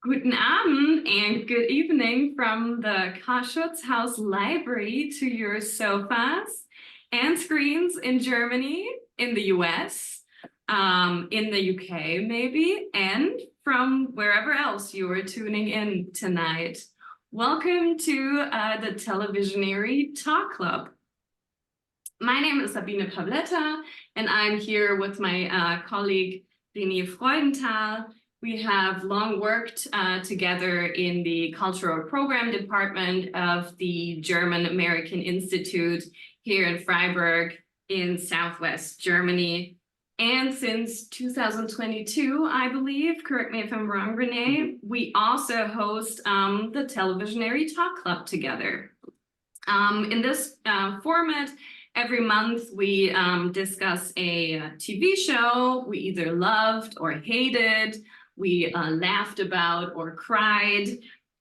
Guten Abend and good evening from the Carl-Schurz-Haus library to your sofas and screens in Germany, in the US, in the UK maybe, and from wherever else you are tuning in tonight. Welcome to the Televisionary Talk Club. My name is Sabine Pawletta and I'm here with my colleague René Freudenthal. We have long worked together in the Cultural Program Department of the German American Institute here in Freiburg in Southwest Germany. And since 2022, I believe, correct me if I'm wrong, René, we also host the Televisionary Talk Club together. In this format, every month we discuss a TV show we either loved or hated, we laughed about or cried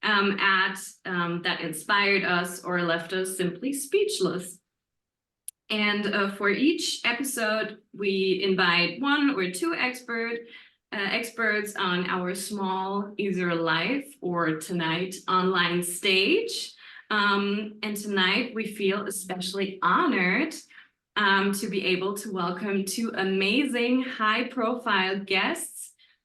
at, that inspired us or left us simply speechless. And for each episode, we invite one or two experts on our small, either live or tonight online stage. And tonight we feel especially honored to be able to welcome two amazing high-profile guests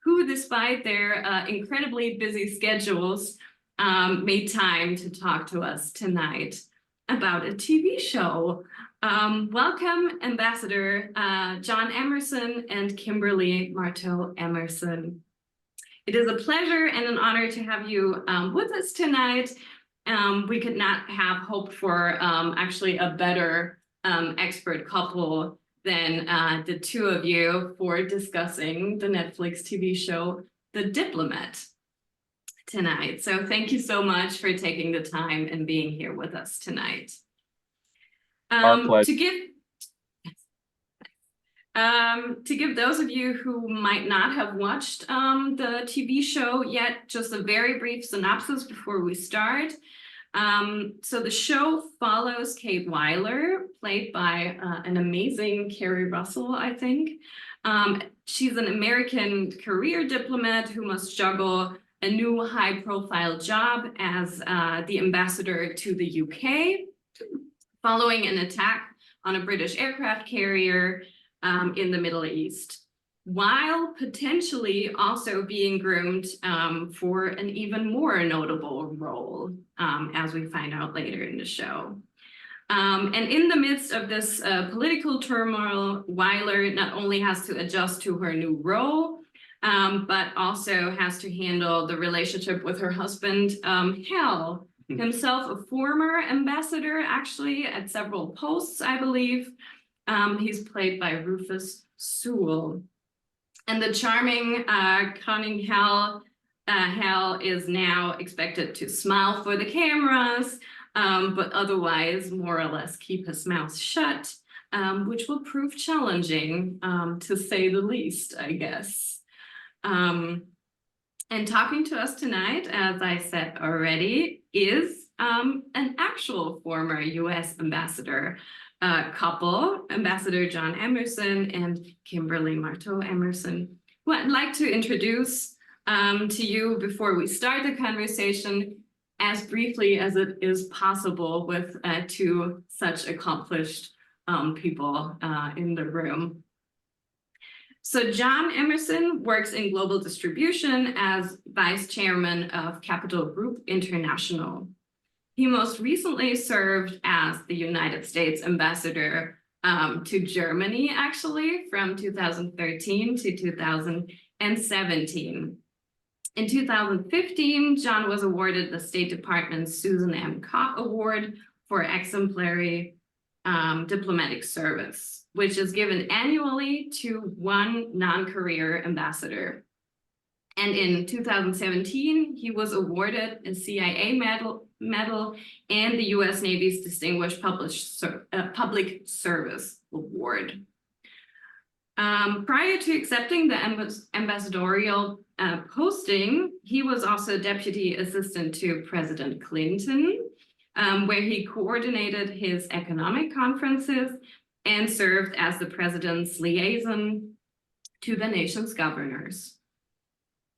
who, despite their incredibly busy schedules, made time to talk to us tonight about a TV show. Welcome, Ambassador John Emerson and Kimberly Marteau Emerson. It is a pleasure and an honor to have you with us tonight. We could not have hoped for actually a better expert couple than the two of you for discussing the Netflix TV show, The Diplomat, tonight. So thank you so much for taking the time and being here with us tonight. Our pleasure. To give those of you who might not have watched the TV show yet, just a very brief synopsis before we start. So the show follows Kate Weiler, played by an amazing Carrie Russell, I think. She's an American career diplomat who must juggle a new high-profile job as the ambassador to the UK, following an attack on a British aircraft carrier in the Middle East, while potentially also being groomed for an even more notable role, as we find out later in the show. And in the midst of this political turmoil, Weiler not only has to adjust to her new role, but also has to handle the relationship with her husband, Hal, himself a former ambassador, actually, at several posts, I believe. He's played by Rufus Sewell. And the charming, cunning Hal is now expected to smile for the cameras, but otherwise more or less keep his mouth shut, which will prove challenging, to say the least, I guess. And talking to us tonight, as I said already, is an actual former US ambassador couple, Ambassador John Emerson and Kimberly Marteau Emerson, who I'd like to introduce to you before we start the conversation as briefly as it is possible with two such accomplished people in the room. So John Emerson works in global distribution as vice chairman of Capital Group International. He most recently served as the United States ambassador to Germany, actually, from 2013 to 2017. In 2015, John was awarded the State Department's Susan M. Kopp Award for exemplary diplomatic service, which is given annually to one non-career ambassador. And in 2017, he was awarded a CIA medal and the U.S. Navy's Distinguished Public Service Award. Prior to accepting the ambassadorial posting, he was also deputy assistant to President Clinton, where he coordinated his economic conferences and served as the president's liaison to the nation's governors.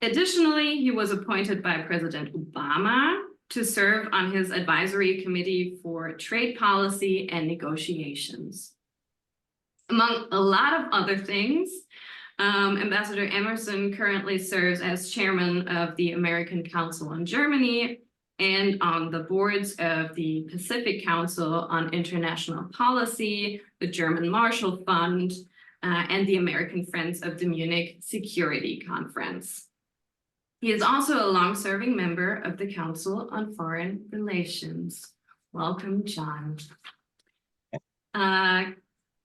Additionally, he was appointed by President Obama to serve on his advisory committee for trade policy and negotiations. Among a lot of other things, Ambassador Emerson currently serves as chairman of the American Council on Germany and on the boards of the Pacific Council on International Policy, the German Marshall Fund, and the American Friends of the Munich Security Conference. He is also a long-serving member of the Council on Foreign Relations. Welcome, John.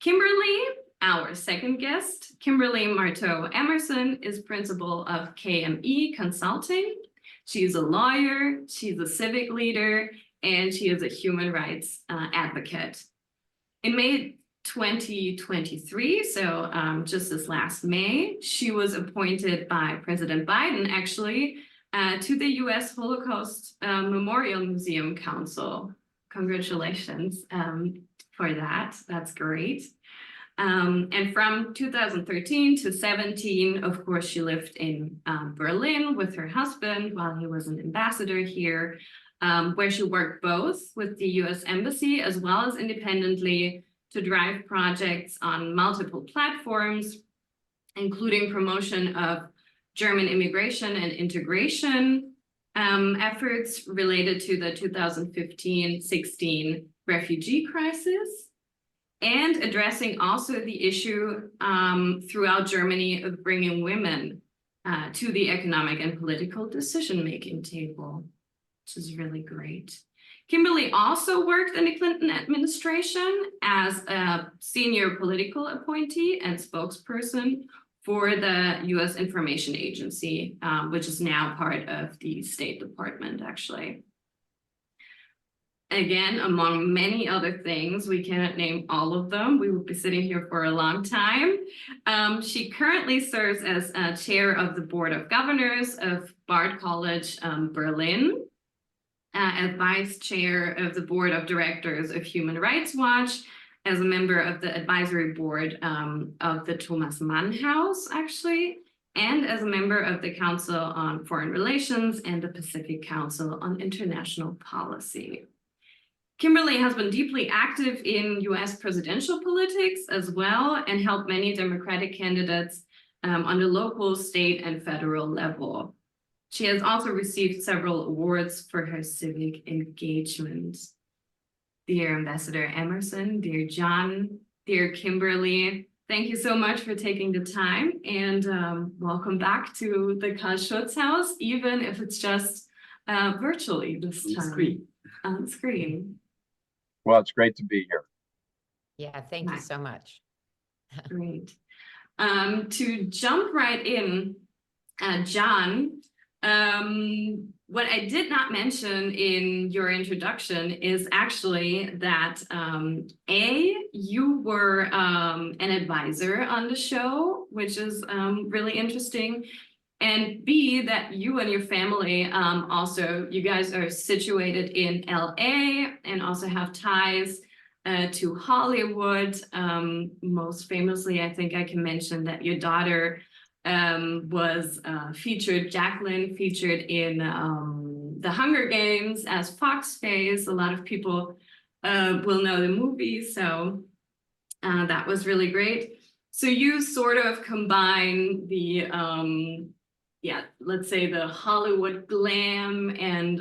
Kimberly, our second guest, Kimberly Marteau Emerson, is principal of KME Consulting. She's a lawyer, she's a civic leader, and she is a human rights advocate. In May 2023, so just this last May, she was appointed by President Biden, actually, to the US Holocaust Memorial Museum Council. Congratulations for that. That's great. And from 2013 to 17, of course, she lived in Berlin with her husband while he was an ambassador here, where she worked both with the US Embassy as well as independently to drive projects on multiple platforms, including promotion of German immigration and integration efforts related to the 2015-16 refugee crisis, and addressing also the issue throughout Germany of bringing women to the economic and political decision-making table, which is really great. Kimberly also worked in the Clinton administration as a senior political appointee and spokesperson for the US Information Agency, which is now part of the State Department, actually. Again, among many other things, we cannot name all of them. We will be sitting here for a long time. She currently serves as chair of the Board of Governors of Bard College, Berlin, as vice chair of the Board of Directors of Human Rights Watch, as a member of the advisory board of the Thomas Mann House, actually, and as a member of the Council on Foreign Relations and the Pacific Council on International Policy. Kimberly has been deeply active in US presidential politics as well, and helped many Democratic candidates on the local, state, and federal level. She has also received several awards for her civic engagement. Dear Ambassador Emerson, dear John, dear Kimberly, thank you so much for taking the time, and welcome back to the Carl-Schurz-Haus, even if it's just virtually this time. On screen. Well, it's great to be here. Yeah, thank you so much. Great. To jump right in, John, what I did not mention in your introduction is actually that you were an advisor on the show, which is really interesting, and B, that you and your family also, you guys are situated in LA and also have ties to Hollywood. Most famously, I think I can mention that your daughter was Jacqueline featured in The Hunger Games as Foxface. A lot of people will know the movie, so that was really great. So you sort of combine the, let's say the Hollywood glam and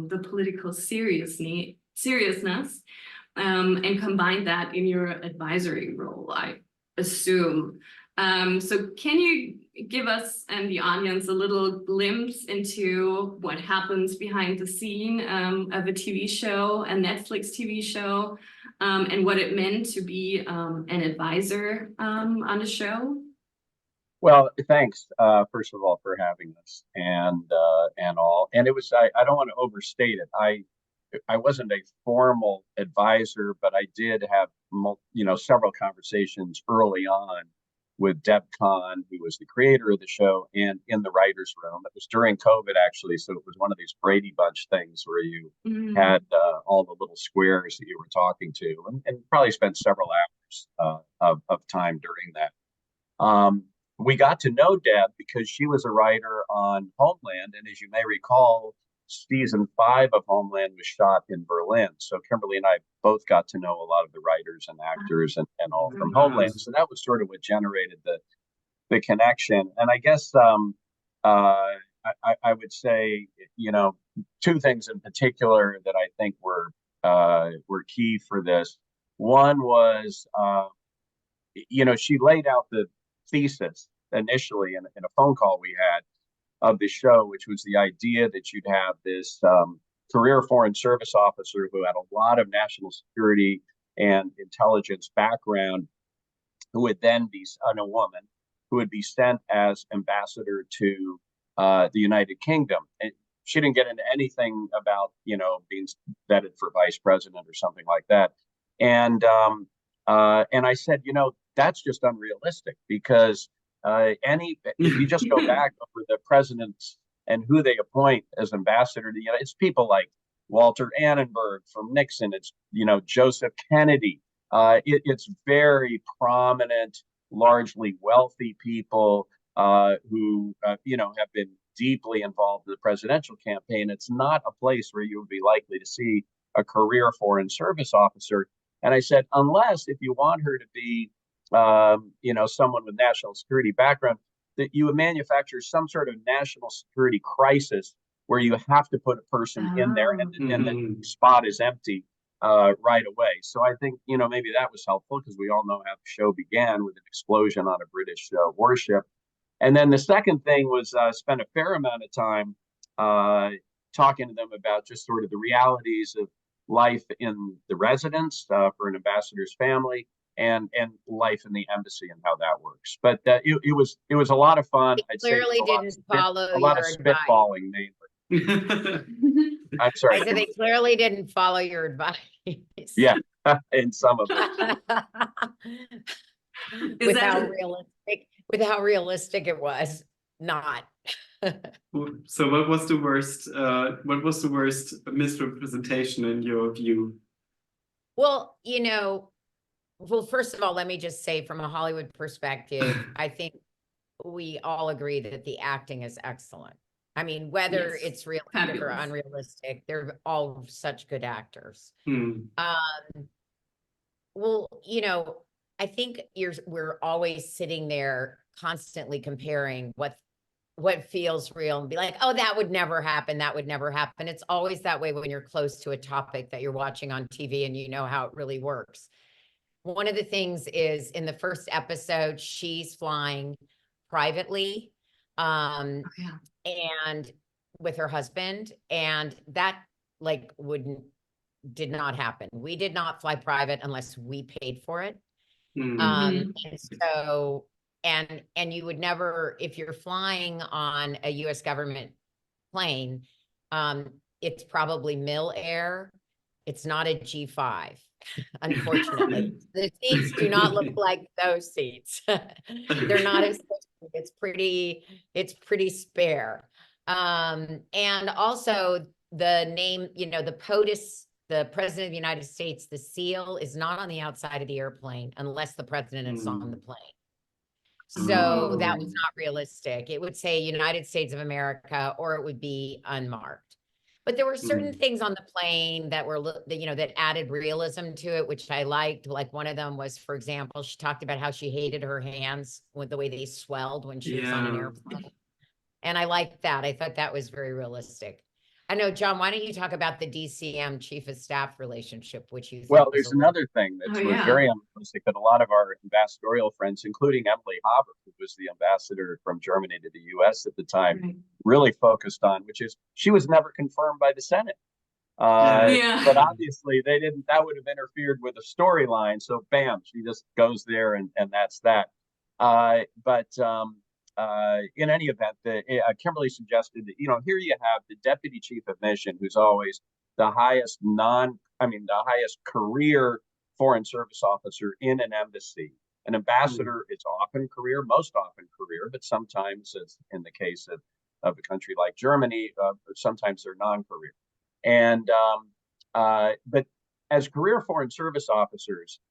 the political seriousness, and combine that in your advisory role, I assume. So can you give us and the audience a little glimpse into what happens behind the scene of a TV show, a Netflix TV show, and what it meant to be an advisor on the show? Well, thanks, first of all, for having us and all. And it was, I don't want to overstate it. I wasn't a formal advisor, but I did have, several conversations early on with Deb Kahn, who was the creator of the show, and in the writer's room. It was during COVID, actually, so it was one of these Brady Bunch things where you had all the little squares that you were talking to, and probably spent several hours of time during that. we got to know Deb because she was a writer on Homeland. And as you may recall, season 5 of Homeland was shot in Berlin. So Kimberly and I both got to know a lot of the writers and actors and all from Homeland. So that was sort of what generated the connection. And I guess I would say, you know, 2 things in particular that I think were key for this. One was, you know, she laid out the thesis initially in a phone call we had of the show, which was the idea that you'd have this career foreign service officer who had a lot of national security and intelligence background, who would then be a woman who would be sent as ambassador to the United Kingdom. And she didn't get into anything about, you know, being vetted for vice president or something like that. And I said, you know, that's just unrealistic because if you just go back over the presidents and who they appoint as ambassador to, you know, it's people like Walter Annenberg from Nixon. It's, you know, Joseph Kennedy. It's very prominent, largely wealthy people who, you know, have been deeply involved in the presidential campaign. It's not a place where you would be likely to see a career foreign service officer. And I said, unless if you want her to be, you know, someone with national security background, that you would manufacture some sort of national security crisis where you have to put a person in there and the spot is empty right away. So I think, you know, maybe that was helpful because we all know how the show began with an explosion on a British warship. And then the second thing was spend a fair amount of time talking to them about just sort of the realities of life in the residence for an ambassador's family and life in the embassy and how that works. But it was a lot of fun. They clearly didn't follow a lot of your advice. spitballing mainly. I'm sorry. I said they clearly didn't follow your advice. Yeah, in some of it. With how realistic it was not. So what was the worst misrepresentation in your view? Well, you know, first of all, let me just say from a Hollywood perspective, I think we all agree that the acting is excellent. I mean, whether it's realistic or unrealistic, they're all such good actors. Well, you know, I think we're always sitting there constantly comparing what feels real and be like, oh, that would never happen. That would never happen. It's always that way when you're close to a topic that you're watching on TV and you know how it really works. One of the things is in the first episode, she's flying privately and with her husband, and that did not happen. We did not fly private unless we paid for it. And so, and you would never, if you're flying on a US government plane, it's probably Mil Air. It's not a G5, unfortunately. The seats do not look like those seats. They're not as, it's pretty spare. And also the name, you know, the POTUS, the President of the United States, the seal is not on the outside of the airplane unless the president is on the plane. So that was not realistic. It would say United States of America, or it would be unmarked. But there were certain things on the plane that were, you know, that added realism to it, which I liked. Like one of them was, for example, she talked about how she hated her hands with the way they swelled when she was on an airplane. And I liked that. I thought that was very realistic. I know, John, why don't you talk about the DCM chief of staff relationship, which you Well, there's another thing that was very unrealistic that a lot of our ambassadorial friends, including Emily Haber, who was the ambassador from Germany to the US at the time, really focused on, which is she was never confirmed by the Senate. But obviously they didn't, that would have interfered with the storyline. So bam, she just goes there and that's that. In any event, Kimberly suggested that, you know, here you have the deputy chief of mission, who's always the highest career foreign service officer in an embassy. An ambassador is often career, most often career, but sometimes, as in the case of a country like Germany, sometimes they're non-career. And but as career foreign service officers,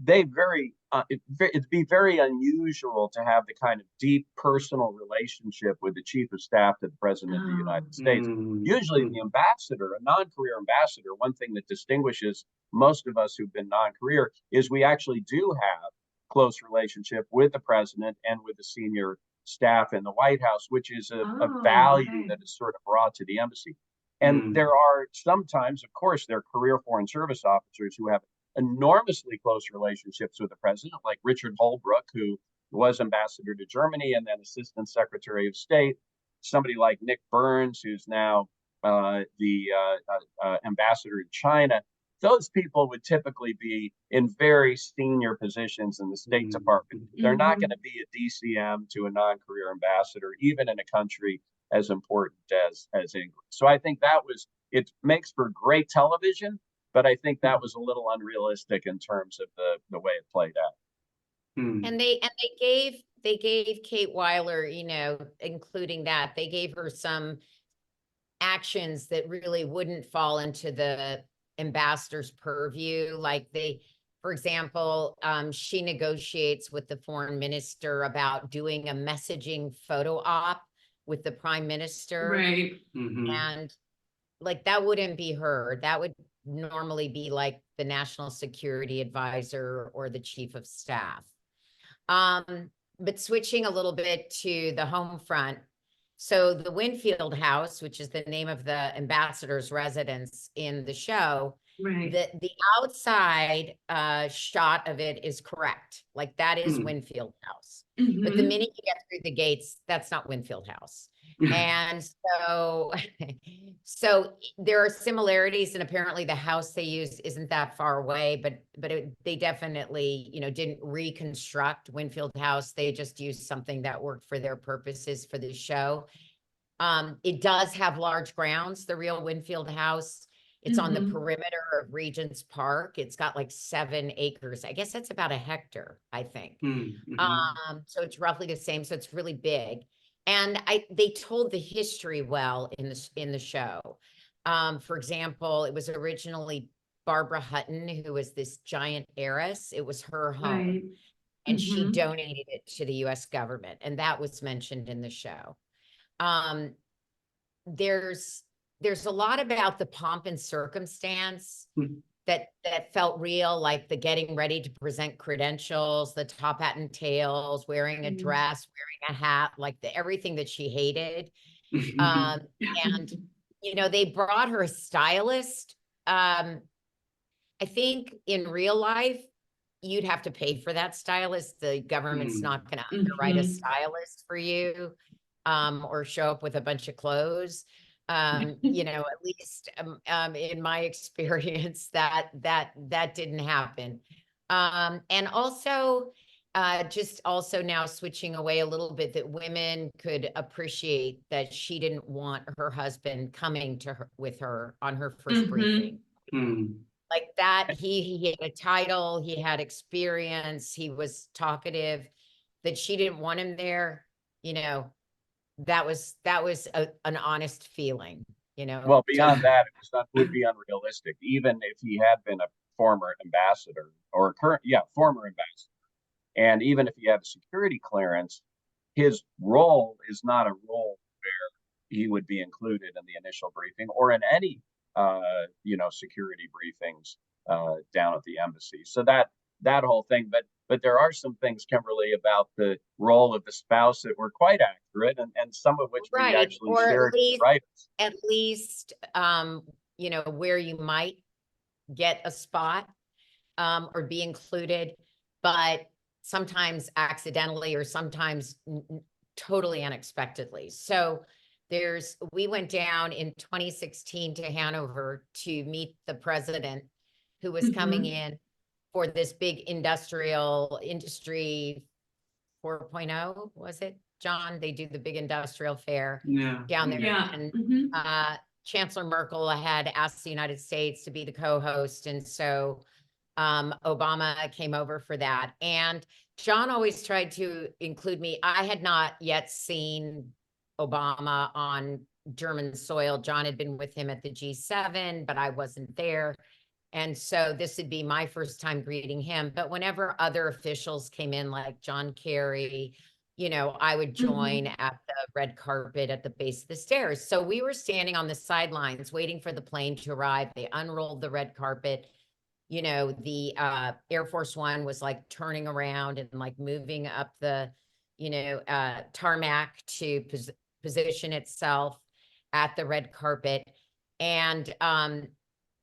it'd be very unusual to have the kind of deep personal relationship with the chief of staff to the president of the United States. Usually the ambassador, a non-career ambassador, one thing that distinguishes most of us who've been non-career is we actually do have close relationship with the president and with the senior staff in the White House, which is a value that is sort of brought to the embassy. And there are sometimes, of course, there are career foreign service officers who have enormously close relationships with the president, like Richard Holbrooke, who was ambassador to Germany and then assistant secretary of state. Somebody like Nick Burns, who's now the ambassador in China. Those people would typically be in very senior positions in the State Department. They're not going to be a DCM to a non-career ambassador, even in a country as important as England. So I think it makes for great television, but I think that was a little unrealistic in terms of the way it played out. And they gave Kate Weiler, including that, they gave her some actions that really wouldn't fall into the ambassador's purview. Like for example, she negotiates with the foreign minister about doing a messaging photo op with the prime minister. Right. And like, that wouldn't be her. That would normally be like the national security advisor or the chief of staff. But switching a little bit to the home front. So the Winfield House, which is the name of the ambassador's residence in the show, Right. the outside shot of it is correct. Like, that is Winfield House. But the minute you get through the gates, that's not Winfield House. And so there are similarities, and apparently the house they use isn't that far away, but they definitely, didn't reconstruct Winfield House. They just used something that worked for their purposes for the show. It does have large grounds, the real Winfield House. It's on the perimeter of Regent's Park. It's got like 7 acres. I guess that's about a hectare, I think. So it's roughly the same. So it's really big. And they told the history well in the show. For example, it was originally Barbara Hutton, who was this giant heiress. It was her home. Right. And she donated it to the US government. And that was mentioned in the show. There's a lot about the pomp and circumstance that felt real, like the getting ready to present credentials, the top hat and tails, wearing a dress, wearing a hat, like everything that she hated. And, they brought her a stylist. I think in real life, you'd have to pay for that stylist. The government's not going to underwrite a stylist for you, or show up with a bunch of clothes. At least in my experience, that didn't happen. And also, just also now switching away a little bit, that women could appreciate that she didn't want her husband coming to her with her on her first briefing. Like that, he had a title, he had experience, he was talkative, that she didn't want him there, that was an honest feeling, Well, beyond that, it would be unrealistic, even if he had been a former ambassador or former ambassador. And even if he had a security clearance, his role is not a role where he would be included in the initial briefing or in any, security briefings down at the embassy. So that whole thing, but there are some things, Kimberly, about the role of the spouse that were quite accurate, and some of which we actually shared with writers. At least, where you might get a spot or be included, but sometimes accidentally or sometimes totally unexpectedly. So we went down in 2016 to Hanover to meet the president, who was coming in for this big industry 4.0, was it, John? They do the big industrial fair down there. Yeah. And Chancellor Merkel had asked the United States to be the co-host. And so Obama came over for that. And John always tried to include me. I had not yet seen Obama on German soil. John had been with him at the G7, but I wasn't there. And so this would be my first time greeting him. But whenever other officials came in, like John Kerry, you know, I would join at the red carpet at the base of the stairs. So we were standing on the sidelines waiting for the plane to arrive. They unrolled the red carpet. You know, the Air Force One was like turning around and like moving up the, you know, tarmac to position itself at the red carpet. And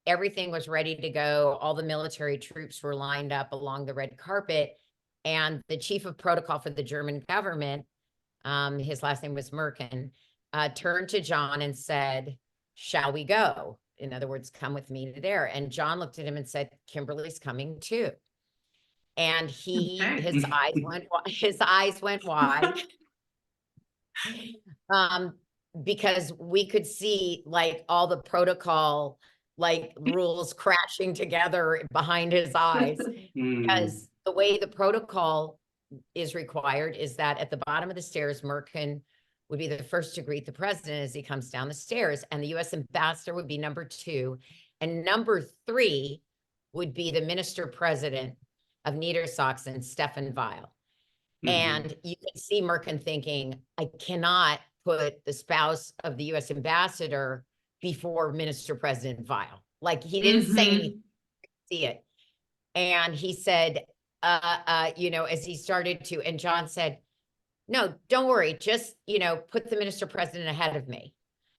everything was ready to go. All the military troops were lined up along the red carpet. And the chief of protocol for the German government, his last name was Merkin, turned to John and said, "Shall we go?" In other words, come with me there. And John looked at him and said, "Kimberly's coming too." And his eyes went wide. Because we could see like all the protocol, like rules crashing together behind his eyes. Because the way the protocol is required is that at the bottom of the stairs, Merkin would be the first to greet the president as he comes down the stairs, and the U.S. ambassador would be number 2, and number 3 would be the minister president of Niedersachsen, Stefan Weil. And you can see Merkin thinking, I cannot put the spouse of the U.S. ambassador before Minister President Weil. Like he didn't say anything, see it. And he said, you know, as he started to, and John said, "No, don't worry. Just, you know, put the minister president ahead of me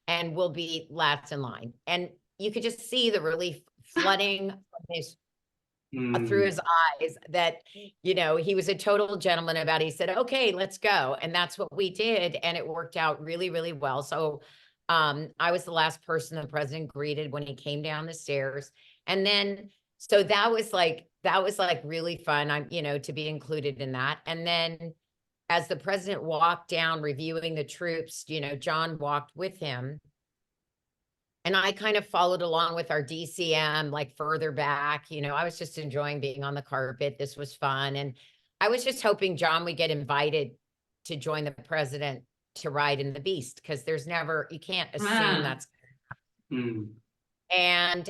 and we'll be last in line." And you could just see the relief flooding from his, through his eyes that, you know, he was a total gentleman about it. He said, "Okay, let's go." And that's what we did. And it worked out really, really well. So I was the last person the president greeted when he came down the stairs. And then, so that was like really fun, you know, to be included in that. And then as the president walked down reviewing the troops, you know, John walked with him. And I kind of followed along with our DCM, like further back. You know, I was just enjoying being on the carpet. This was fun. And I was just hoping John would get invited to join the president to ride in the Beast, because there's never, you can't assume that's. And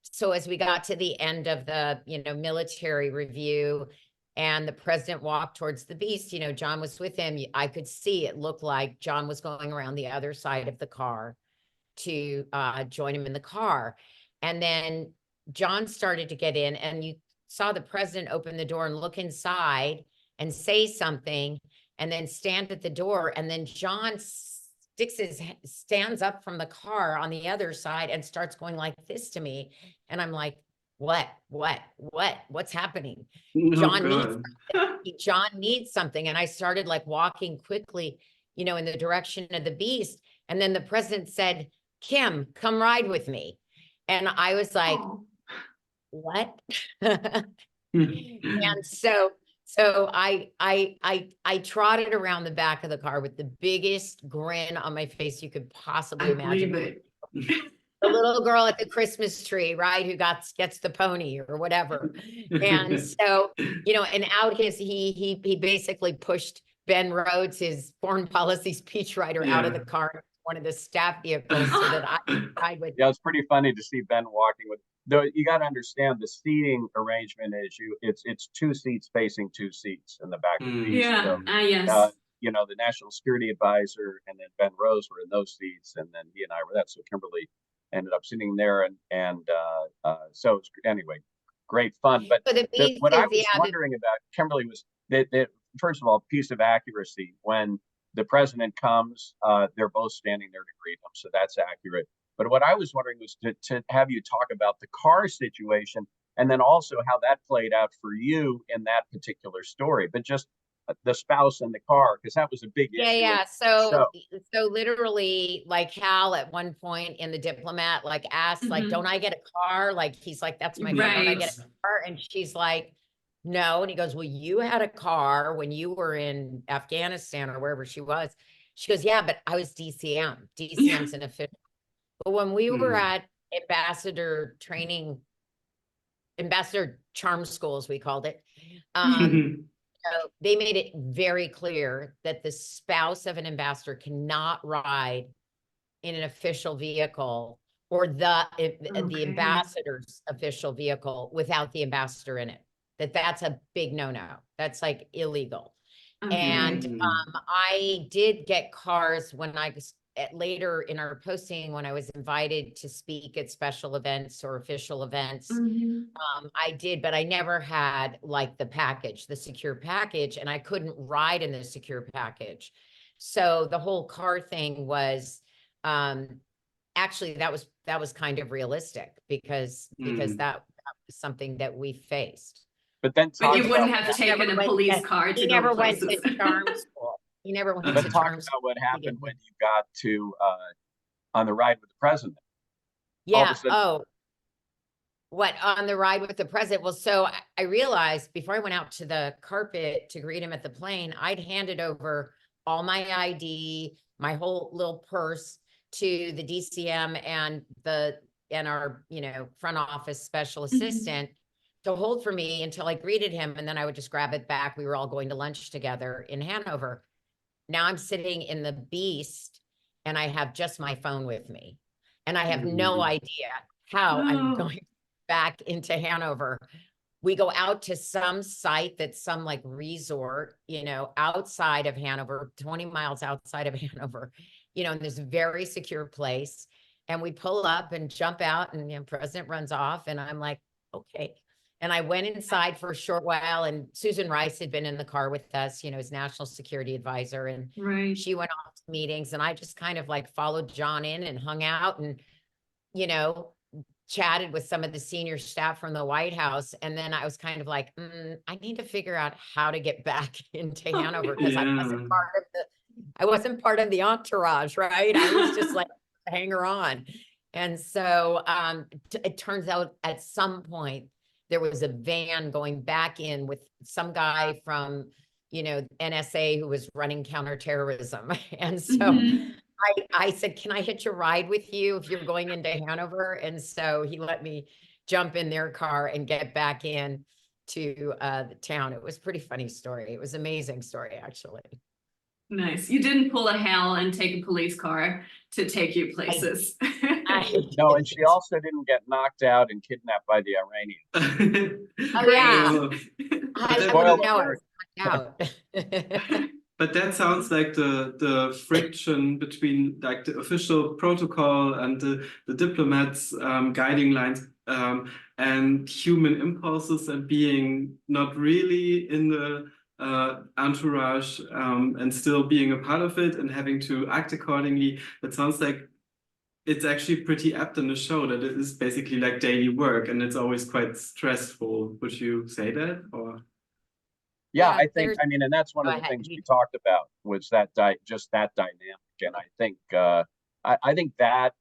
so as we got to the end of the, you know, military review and the president walked towards the Beast, you know, John was with him. I could see it looked like John was going around the other side of the car to join him in the car. And then John started to get in, and you saw the president open the door and look inside and say something and then stand at the door. And then John stands up from the car on the other side and starts going like this to me. And I'm like, what's happening? John needs something. And I started like walking quickly, you know, in the direction of the Beast. And then the president said, "Kim, come ride with me." And I was like, what? And so I trotted around the back of the car with the biggest grin on my face you could possibly imagine. The little girl at the Christmas tree, right? Who gets the pony or whatever. And so, you know, and out he basically pushed Ben Rhodes, his foreign policy speechwriter, out of the car, one of the staff vehicles, so that I would. Yeah, it's pretty funny to see Ben walking with. Though you got to understand the seating arrangement is it's 2 seats facing 2 seats in the back of the Beast. Yeah. So, Yes. you know, the national security advisor and then Ben Rose were in those seats, and then he and I were that. So Kimberly ended up sitting there, and so anyway, great fun. But what I was wondering about, Kimberly, was that first of all, piece of accuracy, when the president comes, they're both standing there to greet him, so that's accurate. But what I was wondering was to have you talk about the car situation, and then also how that played out for you in that particular story, but just the spouse and the car, because that was a big issue. Yeah. So literally, like Hal at one point in the Diplomat, like asked, like, "Don't I get a car?" Like, he's like, "That's my car. Don't I get a car?" And she's like, "No." And he goes, "Well, you had a car when you were in Afghanistan or wherever she was." She goes, "Yeah, but I was DCM. DCM's an official." But when we were at ambassador training, ambassador charm school, as we called it, so they made it very clear that the spouse of an ambassador cannot ride in an official vehicle or the Okay. ambassador's official vehicle without the ambassador in it. That's a big no-no. That's like illegal. And I did get cars when I was later in our posting, when I was invited to speak at special events or official events. I did, but I never had like the package, the secure package, and I couldn't ride in the secure package. So the whole car thing was, actually that was kind of realistic because that was something that we faced. But then But you talk wouldn't about have taken a police car to He go never went places. to charm school. He never went but to talk charm about school. what happened when you got to on the ride with the president. All of Yeah. a sudden- Oh, what, on the ride with the president? Well, so I realized before I went out to the carpet to greet him at the plane, I'd handed over all my ID, my whole little purse to the DCM and our, front office special assistant to hold for me until I greeted him. And then I would just grab it back. We were all going to lunch together in Hanover. Now I'm sitting in the Beast and I have just my phone with me. And I have no idea how I'm going back into Hanover. We go out to some site that's some like resort, outside of Hanover, 20 miles outside of Hanover, in this very secure place. And we pull up and jump out and president runs off and I'm like, okay. And I went inside for a short while and Susan Rice had been in the car with us, as national security advisor. And she went off to meetings and I just kind of like followed John in and hung out and, chatted with some of the senior staff from the White House. And then I was kind of like, I need to figure out how to get back into Hanover because I wasn't part of the entourage, right? I was just like a hanger on. And so it turns out at some point there was a van going back in with some guy from, NSA who was running counterterrorism. And so I said, can I hitch a ride with you if you're going into Hanover? And so he let me jump in their car and get back in to the town. It was a pretty funny story. It was an amazing story, actually. Nice. You didn't pull a Hal and take a police car to take you places. No, and she also didn't get knocked out and kidnapped by the Iranians. Oh, yeah. I wouldn't know I was knocked out. But that sounds like the friction between like the official protocol and the diplomats' guiding lines and human impulses and being not really in the entourage and still being a part of it and having to act accordingly. That sounds like it's actually pretty apt in the show that it is basically like daily work and it's always quite stressful. Would you say that, or? Yeah, I think, and that's one of the things we talked about was that just that dynamic. And I think that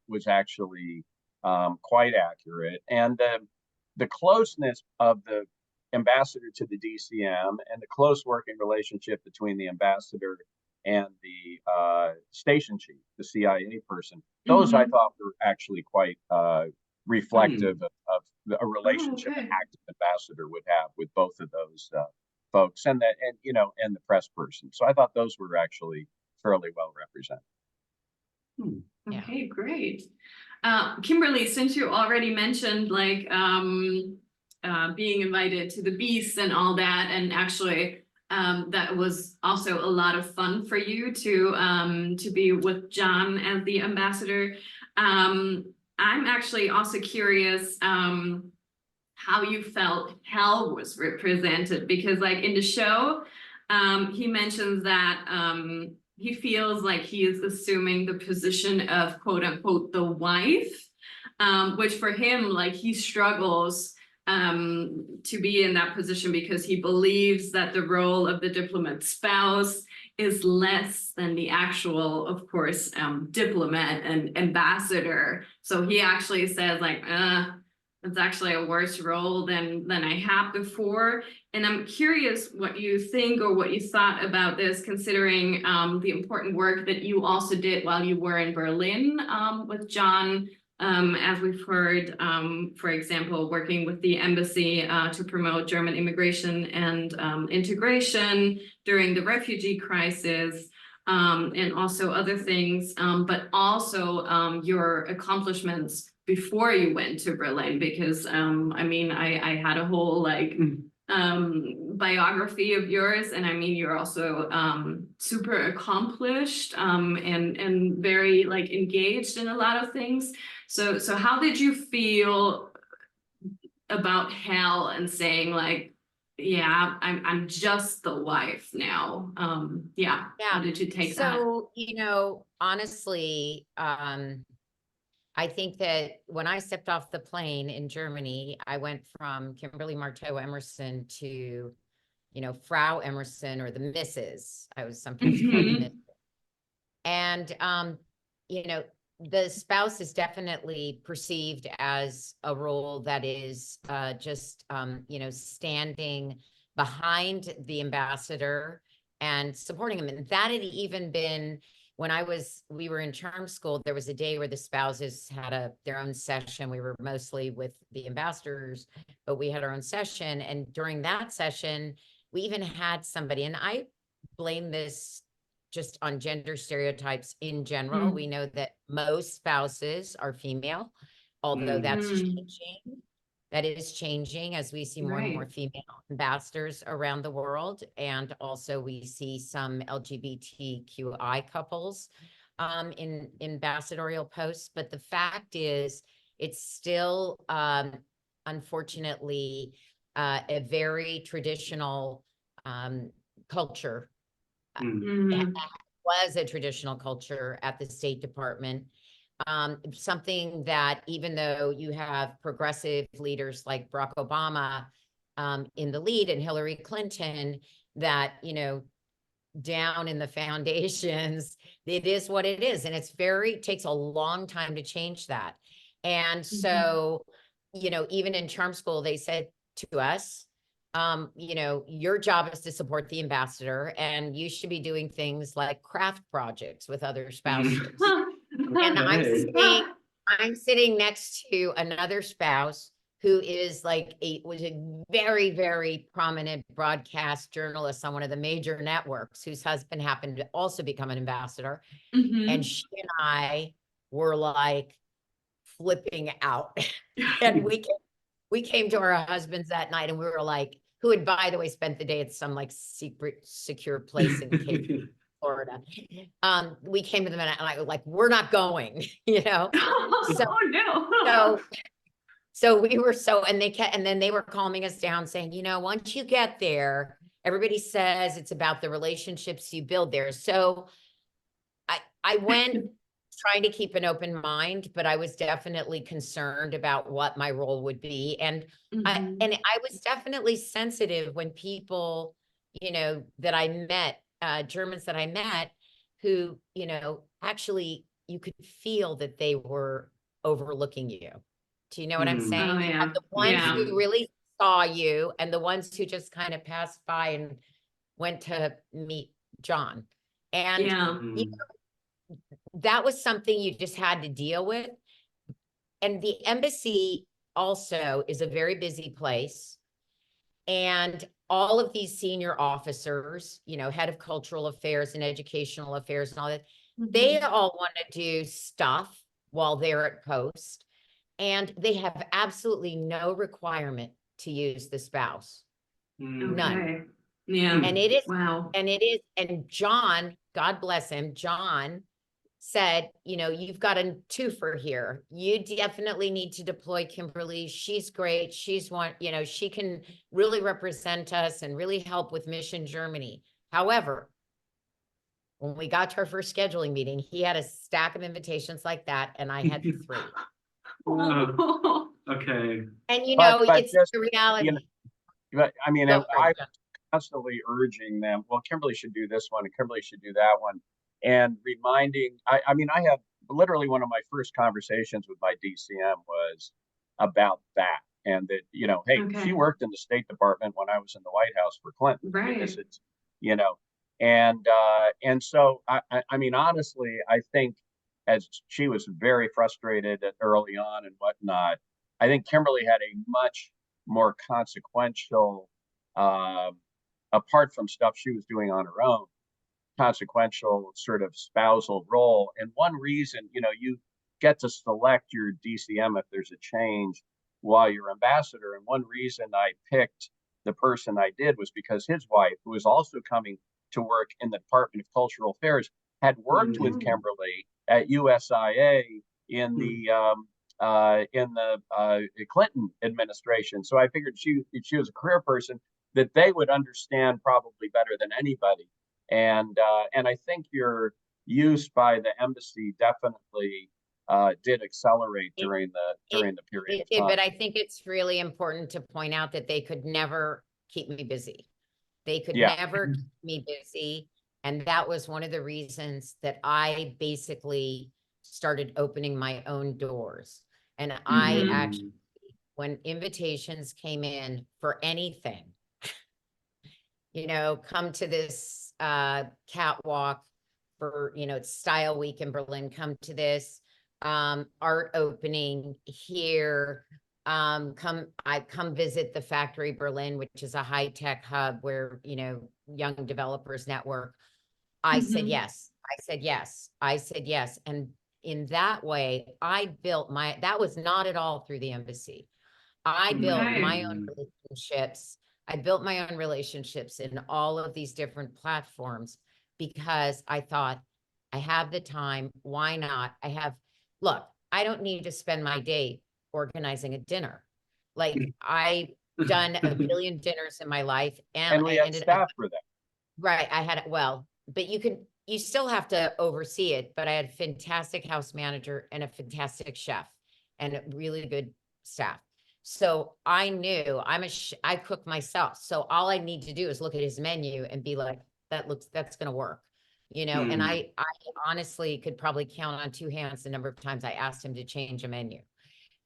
was actually quite accurate. And the closeness of the ambassador to the DCM and the close working relationship between the ambassador and the station chief, the CIA person, those I thought were actually quite reflective of a relationship an active ambassador would have with both of those folks and the press person. So I thought those were actually fairly well represented. Okay, great. Kimberly, since you already mentioned like being invited to the Beast and all that, and actually that was also a lot of fun for you to be with John as the ambassador. I'm actually also curious how you felt Hal was represented, because like in the show, he mentions that he feels like he is assuming the position of quote unquote the wife, which for him, like he struggles to be in that position because he believes that the role of the diplomat spouse is less than the actual, of course, diplomat and ambassador. So he actually says like, it's actually a worse role than I had before. And I'm curious what you think or what you thought about this, considering the important work that you also did while you were in Berlin with John, as we've heard, for example, working with the embassy to promote German immigration and integration during the refugee crisis. and also other things, but also your accomplishments before you went to Berlin, because I mean, I had a whole like biography of yours, and I mean, you're also super accomplished and very like engaged in a lot of things. So how did you feel about hell and saying like, yeah, I'm just the wife now? Yeah. How did you take that? So, you know, honestly, I think that when I stepped off the plane in Germany, I went from Kimberly Marteau Emerson to, you know, Frau Emerson, or the Mrs. I was sometimes called the Mrs. And, you know, the spouse is definitely perceived as a role that is just, you know, standing behind the ambassador and supporting him. And that had even been when we were in term school, there was a day where the spouses had their own session. We were mostly with the ambassadors, but we had our own session. And during that session, we even had somebody, and I blame this just on gender stereotypes in general. We know that most spouses are female, although that's changing. That is changing as we see more and more female ambassadors around the world. And also we see some LGBTQI couples in ambassadorial posts. But the fact is, it's still, unfortunately, a very traditional culture. Was a traditional culture at the State Department. Something that, even though you have progressive leaders like Barack Obama in the lead and Hillary Clinton, that, you know, down in the foundations, it is what it is. And it takes a long time to change that. And so, you know, even in term school, they said to us, you know, your job is to support the ambassador, and you should be doing things like craft projects with other spouses. And I'm sitting next to another spouse who is like was a very, very prominent broadcast journalist on one of the major networks, whose husband happened to also become an ambassador. And she and I were like flipping out. And we came to our husbands that night, and we were like, who had, by the way, spent the day at some like secret, secure place in Cape Florida. We came to them, and I was like, we're not going, you know? So, no. So we were and then they were calming us down, saying, you know, once you get there, everybody says it's about the relationships you build there. So I went trying to keep an open mind, but I was definitely concerned about what my role would be. And I was definitely sensitive when people, you know, that I met, Germans that I met, who, you know, actually you could feel that they were overlooking you. Do you know what I'm saying? Oh, You yeah. have the ones who really saw you, and the ones who just kind of passed by and went to meet John. And you know, that was something you just had to deal with. And the embassy also is a very busy place. And all of these senior officers, you know, head of cultural affairs and educational affairs and all that, they all want to do stuff while they're at post. And they have absolutely no requirement to use the spouse. None. Yeah. And it is, wow. And John, God bless him, John said, you know, you've got a twofer here. You definitely need to deploy Kimberly. She's great. You know, she can really represent us and really help with Mission Germany. However, when we got to our first scheduling meeting, he had a stack of invitations like that, and I had 3. Okay. And you know, but it's just, the reality. you know, I mean, Go for I it, was constantly urging them, well, Kimberly should do this one, and Kimberly should do that one. And reminding, I mean, I have literally one of my first conversations with my DCM was about that. And that, you know, hey, she worked in the State Department when I was in the White House for Clinton. Right. Because it's, you know, and so, I mean, honestly, I think as she was very frustrated early on and whatnot, I think Kimberly had a much more consequential, apart from stuff she was doing on her own, consequential sort of spousal role. And one reason, you get to select your DCM if there's a change while you're ambassador. And one reason I picked the person I did was because his wife, who was also coming to work in the Department of Cultural Affairs, had worked with Kimberly at USIA in the Clinton administration. So I figured she was a career person that they would understand probably better than anybody. And I think your use by the embassy definitely did accelerate during the period of time. But I think it's really important to point out that they could never keep me busy. They could never keep me busy. And that was one of the reasons that I basically started opening my own doors. And I actually, when invitations came in for anything, come to this catwalk for, it's Style Week in Berlin, come to this art opening here, come visit the Factory Berlin, which is a high-tech hub where, young developers network. I said yes. I said yes. I said yes. And in that way, I built that was not at all through the embassy. I built my own relationships. I built my own relationships in all of these different platforms because I thought, I have the time. Why not? Look, I don't need to spend my day organizing a dinner. Like I've done a billion dinners in my life, and we had staff for that. Right. I had it. Well, but you still have to oversee it. But I had a fantastic house manager and a fantastic chef and a really good staff. So I knew I cook myself. So all I need to do is look at his menu and be like, that's going to work, and I honestly could probably count on two hands the number of times I asked him to change a menu.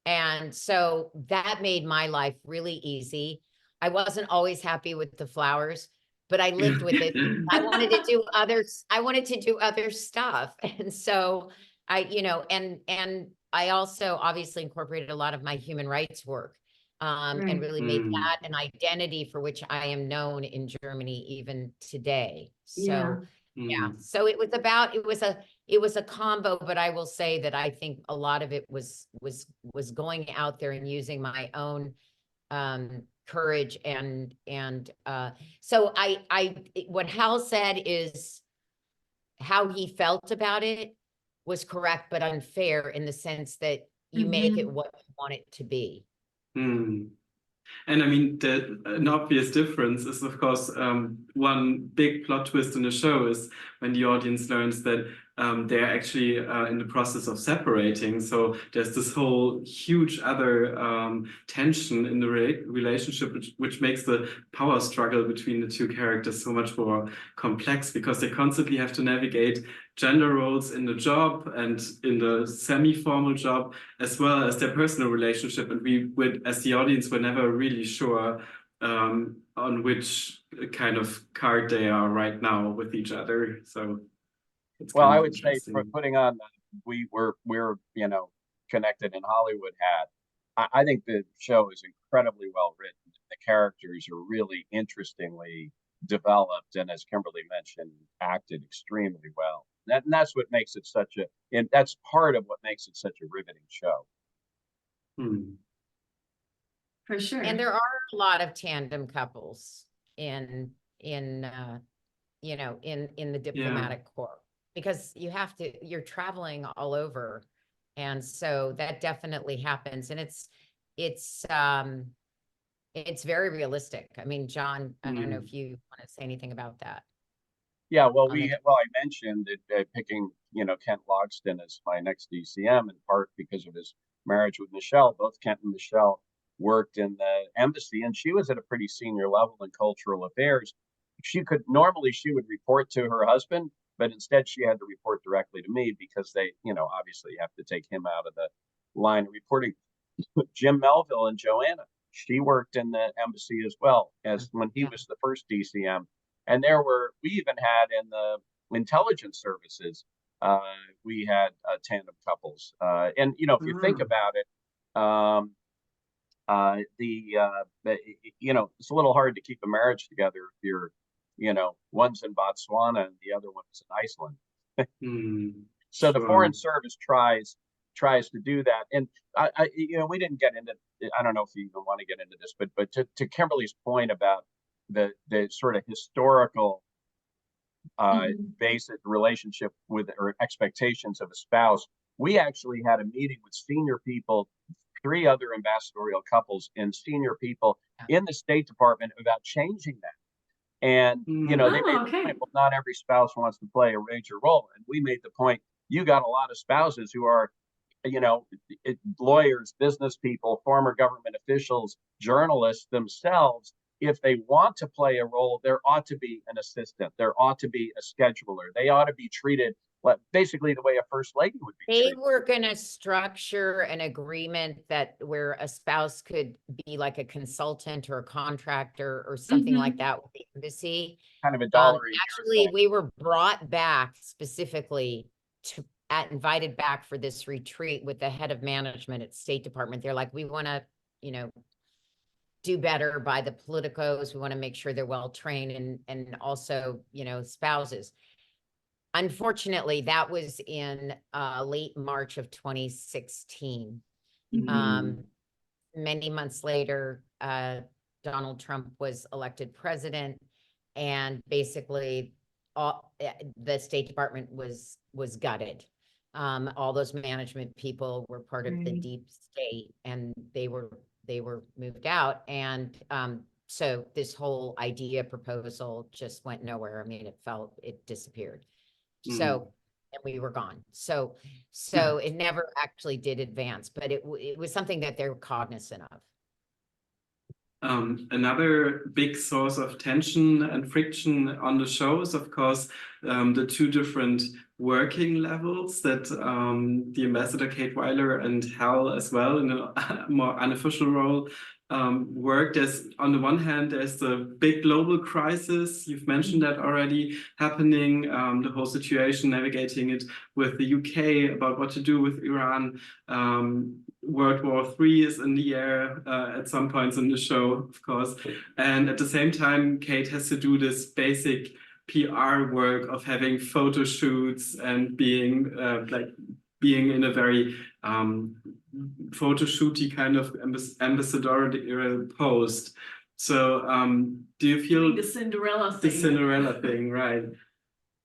And so that made my life really easy. I wasn't always happy with the flowers, but I lived with it. I wanted to do other stuff. And so and I also obviously incorporated a lot of my human rights work and really made that an identity for which I am known in Germany even today. So so it was a combo, but I will say that I think a lot of it was going out there and using my own courage and so what Hal said is how he felt about it was correct, but unfair in the sense that you make it what you want it to be. And I mean, an obvious difference is, of course, one big plot twist in the show is when the audience learns that they're actually in the process of separating. So there's this whole huge other tension in the relationship, which makes the power struggle between the two characters so much more complex because they constantly have to navigate gender roles in the job and in the semi-formal job, as well as their personal relationship. And we would, as the audience, were never really sure on which kind of card they are right now with each other. So well, I would say for putting on we're connected in Hollywood hat. I think the show is incredibly well written. The characters are really interestingly developed, and as Kimberly mentioned, acted extremely well. And that's what makes it that's part of what makes it such a riveting show. For sure. And there are a lot of tandem couples in the diplomatic corps because you're traveling all over. And so that definitely happens. And it's very realistic. I mean, John, I don't know if you want to say anything about that. Yeah, well, I mentioned that picking, Kent Logston as my next DCM in part because of his marriage with Michelle. Both Kent and Michelle worked in the embassy, and she was at a pretty senior level in cultural affairs. She would report to her husband, but instead she had to report directly to me because they, obviously have to take him out of the line of reporting. Jim Melville and Joanna, she worked in the embassy as well as when he was the first DCM. And we even had in the intelligence services, we had tandem couples. And, if you think about it, it's a little hard to keep a marriage together if you're one's in Botswana and the other one is in Iceland. So the Sure. Foreign Service tries to do that. And we didn't get into, I don't know if you even want to get into this, but to Kimberly's point about the sort of historical basic relationship with or expectations of a spouse, we actually had a meeting with senior people, 3 other ambassadorial couples and senior people in the State Department about changing that. And, they made the point, well, not every spouse wants to play a major role. And we made the point, you got a lot of spouses who are, lawyers, business people, former government officials, journalists themselves. If they want to play a role, there ought to be an assistant. There ought to be a scheduler. They ought to be treated basically the way a first lady would be They treated. were going to structure an agreement that where a spouse could be like a consultant or a contractor or something like that with the embassy. Kind of a dollar a year Actually, thing. we were brought back specifically invited back for this retreat with the head of management at State Department. They're like, we want to, do better by the politicos. We want to make sure they're well trained and also, spouses. Unfortunately, that was in late March of 2016. Many months later, Donald Trump was elected president, and basically the State Department was gutted. All those management people were part of the deep state, and they were moved out. And so this whole idea proposal just went nowhere. I mean, it disappeared. So, and we were gone. So it never actually did advance, but it was something that they're cognizant of. Another big source of tension and friction on the show is, of course, the 2 different working levels that the ambassador Kate Weiler and Hal as well, in a more unofficial role, work. There's, on the one hand, there's the big global crisis, you've mentioned that already, happening, the whole situation, navigating it with the UK about what to do with Iran. World War III is in the air at some points in the show, of course. And at the same time, Kate has to do this basic PR work of having photo shoots and being in a very photo shooty kind of ambassadorial post. So do you feel the Cinderella the thing? Cinderella thing, right?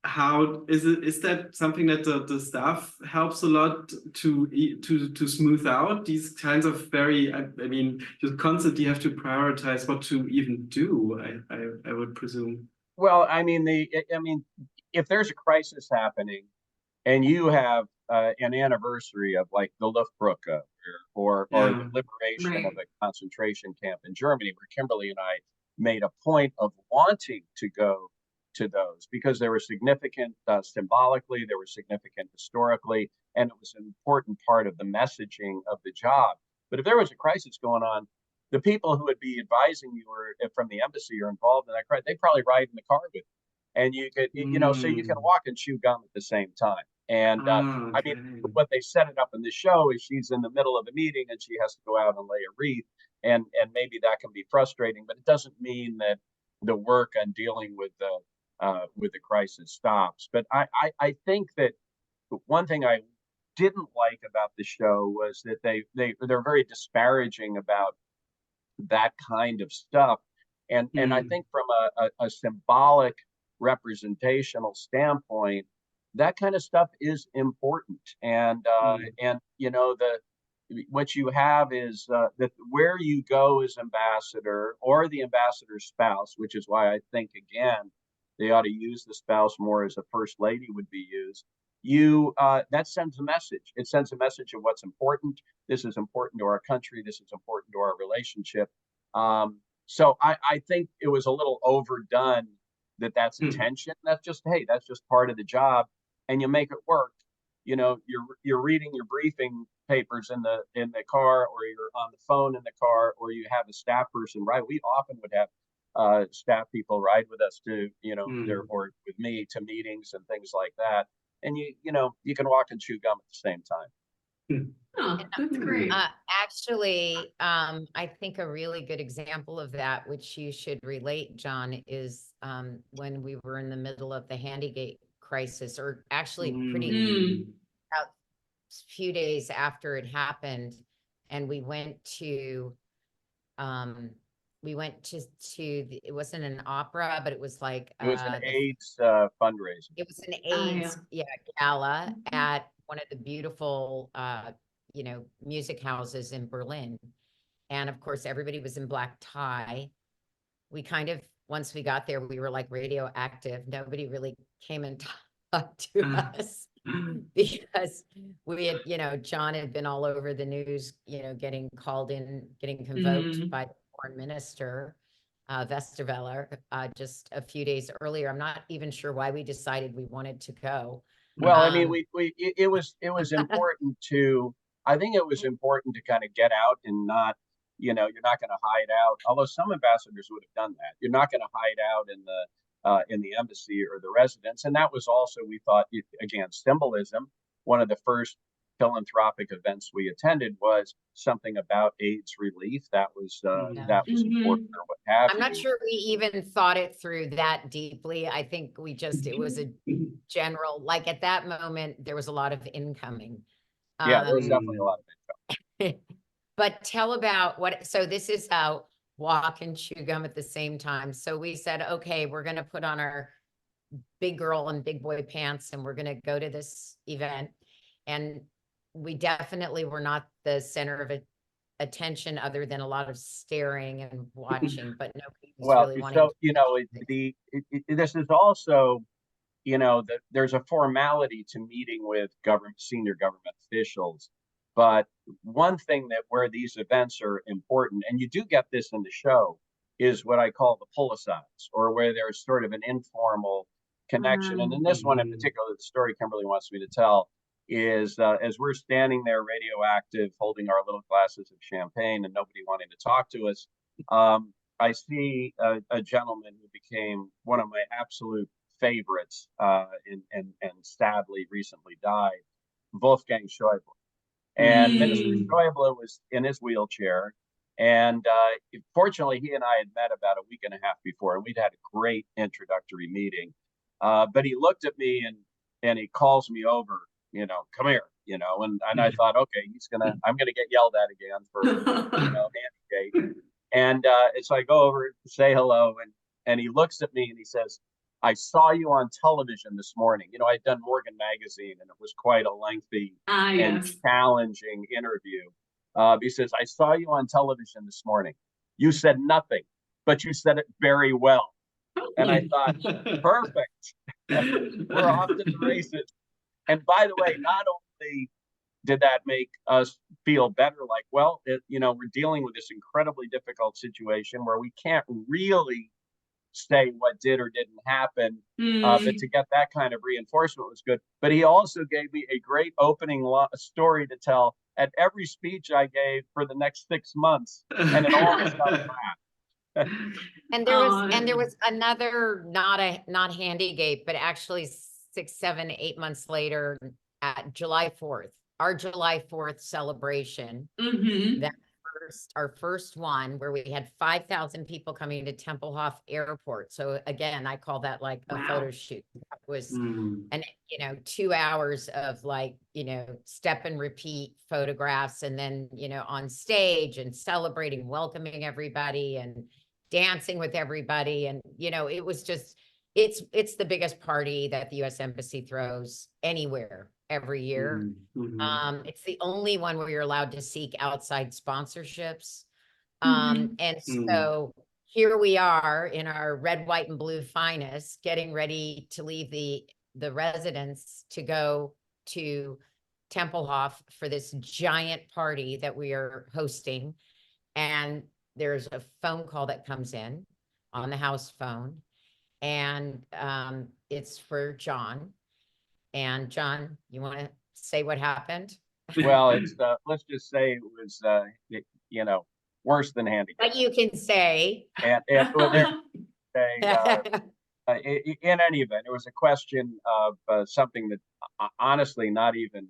How is that something that the staff helps a lot to smooth out these kinds of very, I mean, you constantly have to prioritize what to even do, I would presume. Well, I mean, if there's a crisis happening and you have an anniversary of like the Luftbrücke or the liberation of a concentration camp in Germany, where Kimberly and I made a point of wanting to go to those because they were significant symbolically, they were significant historically, and it was an important part of the messaging of the job. But if there was a crisis going on, the people who would be advising you or from the embassy or involved in that crisis, they'd probably ride in the car with you. And you could, so you can walk and chew gum at the same time. And I mean, what they set it up in the show is she's in the middle of a meeting and she has to go out and lay a wreath. And maybe that can be frustrating, but it doesn't mean that the work on dealing with the crisis stops. But I think that one thing I didn't like about the show was that they're very disparaging about that kind of stuff. And I think from a symbolic representational standpoint, that kind of stuff is important. And what you have is that where you go as ambassador or the ambassador's spouse, which is why I think, again, they ought to use the spouse more as a first lady would be used. That sends a message. It sends a message of what's important. This is important to our country. This is important to our relationship. So I think it was a little overdone that's attention. That's just part of the job, and you make it work. You're reading your briefing papers in the car, or you're on the phone in the car, or you have a staff person ride. We often would have staff people ride with us to, or with me to meetings and things like that. And you can walk and chew gum at the same time. Oh, that's great. Actually, I think a really good example of that, which you should relate, John, is when we were in the middle of the Handygate crisis, or actually pretty about a few days after it happened, and we went to it wasn't an opera, but it was like It was an AIDS fundraiser. it was an Oh, AIDS gala at one of the beautiful music houses in Berlin. And of course, everybody was in black tie. We kind of, once we got there, we were like radioactive. Nobody really came and talked to us because we had, John had been all over the news, getting called in, getting convoked by the foreign minister, Westerwelle, just a few days earlier. I'm not even sure why we decided we wanted to go. Well, I mean, it was important to, I think it was important to kind of get out and not, you're not going to hide out. Although some ambassadors would have done that. You're not going to hide out in the embassy or the residence. And that was also, we thought, again, symbolism. One of the first philanthropic events we attended was something about AIDS relief. That was important, or what have I'm not sure we even thought it through that deeply. I think we just, it was a general, like at that moment, there was a lot of incoming. Yeah, there was definitely a lot of incoming. But tell about so this is how walk and chew gum at the same time. So we said, okay, we're going to put on our big girl and big boy pants and we're going to go to this event. And we definitely were not the center of attention, other than a lot of staring and watching, but nobody was really wanting to. This is also, there's a formality to meeting with senior government officials. But one thing where these events are important, and you do get this in the show, is what I call the pull-asides, or where there's sort of an informal connection. And in this one in particular, the story Kimberly wants me to tell is as we're standing there radioactive, holding our little glasses of champagne and nobody wanting to talk to us, I see a gentleman who became one of my absolute favorites and sadly recently died, Wolfgang Schäuble. And Minister Schäuble was in his wheelchair. And fortunately, he and I had met about a week and a half before, and we'd had a great introductory meeting. But he looked at me and he calls me over, come here, and I thought, okay, I'm gonna get yelled at again for, handicap. And so I go over to say hello, and he looks at me and he says, I saw you on television this morning. I'd done Morgan Magazine, and it was quite a lengthy and challenging interview. He says, I saw you on television this morning. You said nothing, but you said it very well. And I thought, perfect. We're off to the races. And by the way, not only did that make us feel better, like, well, we're dealing with this incredibly difficult situation where we can't really say what did or didn't happen, but to get that kind of reinforcement was good. But he also gave me a great opening story to tell at every speech I gave for the next 6 months, and it all was about that. And there was another, not Handygate, but actually 6, 7, 8 months later at July 4th, our July 4th celebration. Our first one, where we had 5,000 people coming to Tempelhof Airport. So again, I call that like a photo shoot. That was and 2 hours of step and repeat photographs, and then on stage and celebrating, welcoming everybody and dancing with everybody. And it was just, it's the biggest party that the US Embassy throws anywhere every year. It's the only one where you're allowed to seek outside sponsorships. And so here we are in our red, white, and blue finest, getting ready to leave the residence to go to Tempelhof for this giant party that we are hosting. And there's a phone call that comes in on the house phone, and it's for John. And John, you want to say what happened? Well, it's let's just say it was worse than handicap. But you can say. And in any event, it was a question of something that honestly not even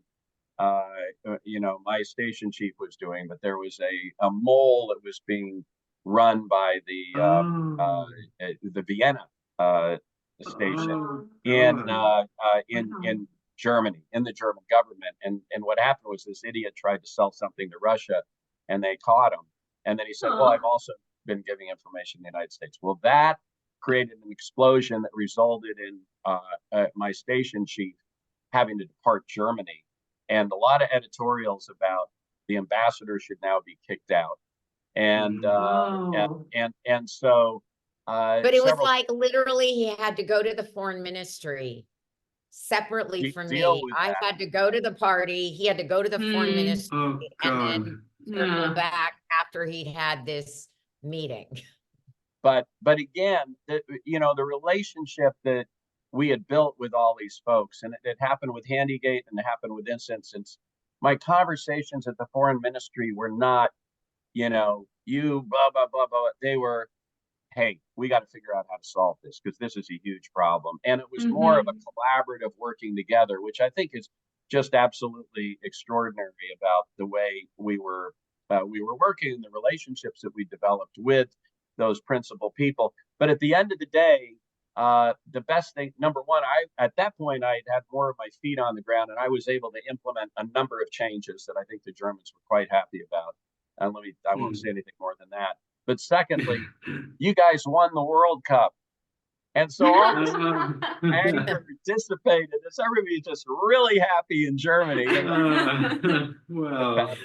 my station chief was doing, but there was a mole that was being run by the Vienna station in Germany, in the German government. And what happened was this idiot tried to sell something to Russia, and they caught him. And then he said, well, I've also been giving information in the United States. Well, that created an explosion that resulted in my station chief having to depart Germany, and a lot of editorials about the ambassador should now be kicked out. And so but it was like literally he had to go to the foreign ministry separately from me. I had to go to the party, he had to go to the foreign ministry, and then circle back after he'd had this meeting. But again, the relationship that we had built with all these folks, and it happened with Handygate and it happened with this instance. My conversations at the foreign ministry were not, you blah, blah, blah, blah. They were, hey, we got to figure out how to solve this because this is a huge problem. And it was more of a collaborative working together, which I think is just absolutely extraordinary about the way we were working, the relationships that we developed with those principal people. But at the end of the day, the best thing, number one, at that point I had more of my feet on the ground, and I was able to implement a number of changes that I think the Germans were quite happy about. And I won't say anything more than that. But secondly, you guys won the World Cup. And so all this anger dissipated. It's everybody just really happy in Germany. Well,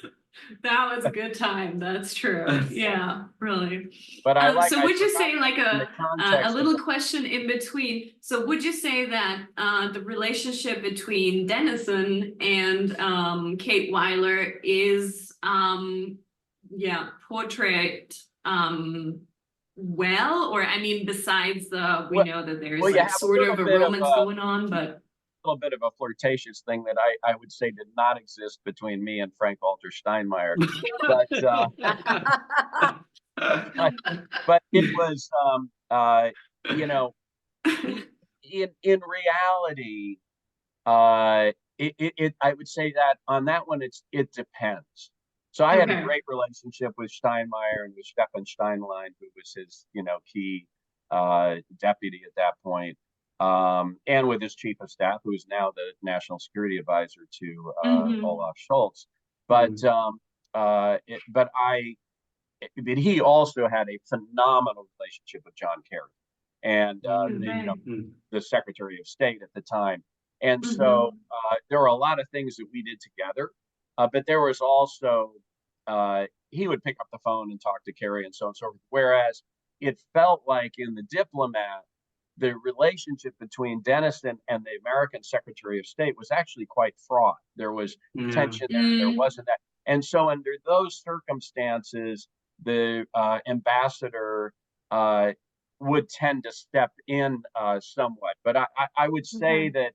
that was a good time. That's true. Yeah, really. But so would you say like a little question in between? So would you say that the relationship between Dennison and Kate Weiler is portrayed well, or I mean, besides we know that there's sort of a romance going on, but a little bit of a flirtatious thing that I would say did not exist between me and Frank Walter Steinmeier, but it was in reality I would say that on that one it depends. So I had a great relationship with Steinmeier and with Stefan Steinlein, who was his, key deputy at that point, and with his chief of staff, who is now the national security advisor to Olaf Scholz. But he also had a phenomenal relationship with John Kerry, and the Secretary of State at the time. And so there were a lot of things that we did together. But there was also, he would pick up the phone and talk to Kerry and so on and so forth. Whereas it felt like in the Diplomat, the relationship between Dennison and the American Secretary of State was actually quite fraught. There was tension there. There wasn't that. And so under those circumstances, the ambassador would tend to step in somewhat. But I would say that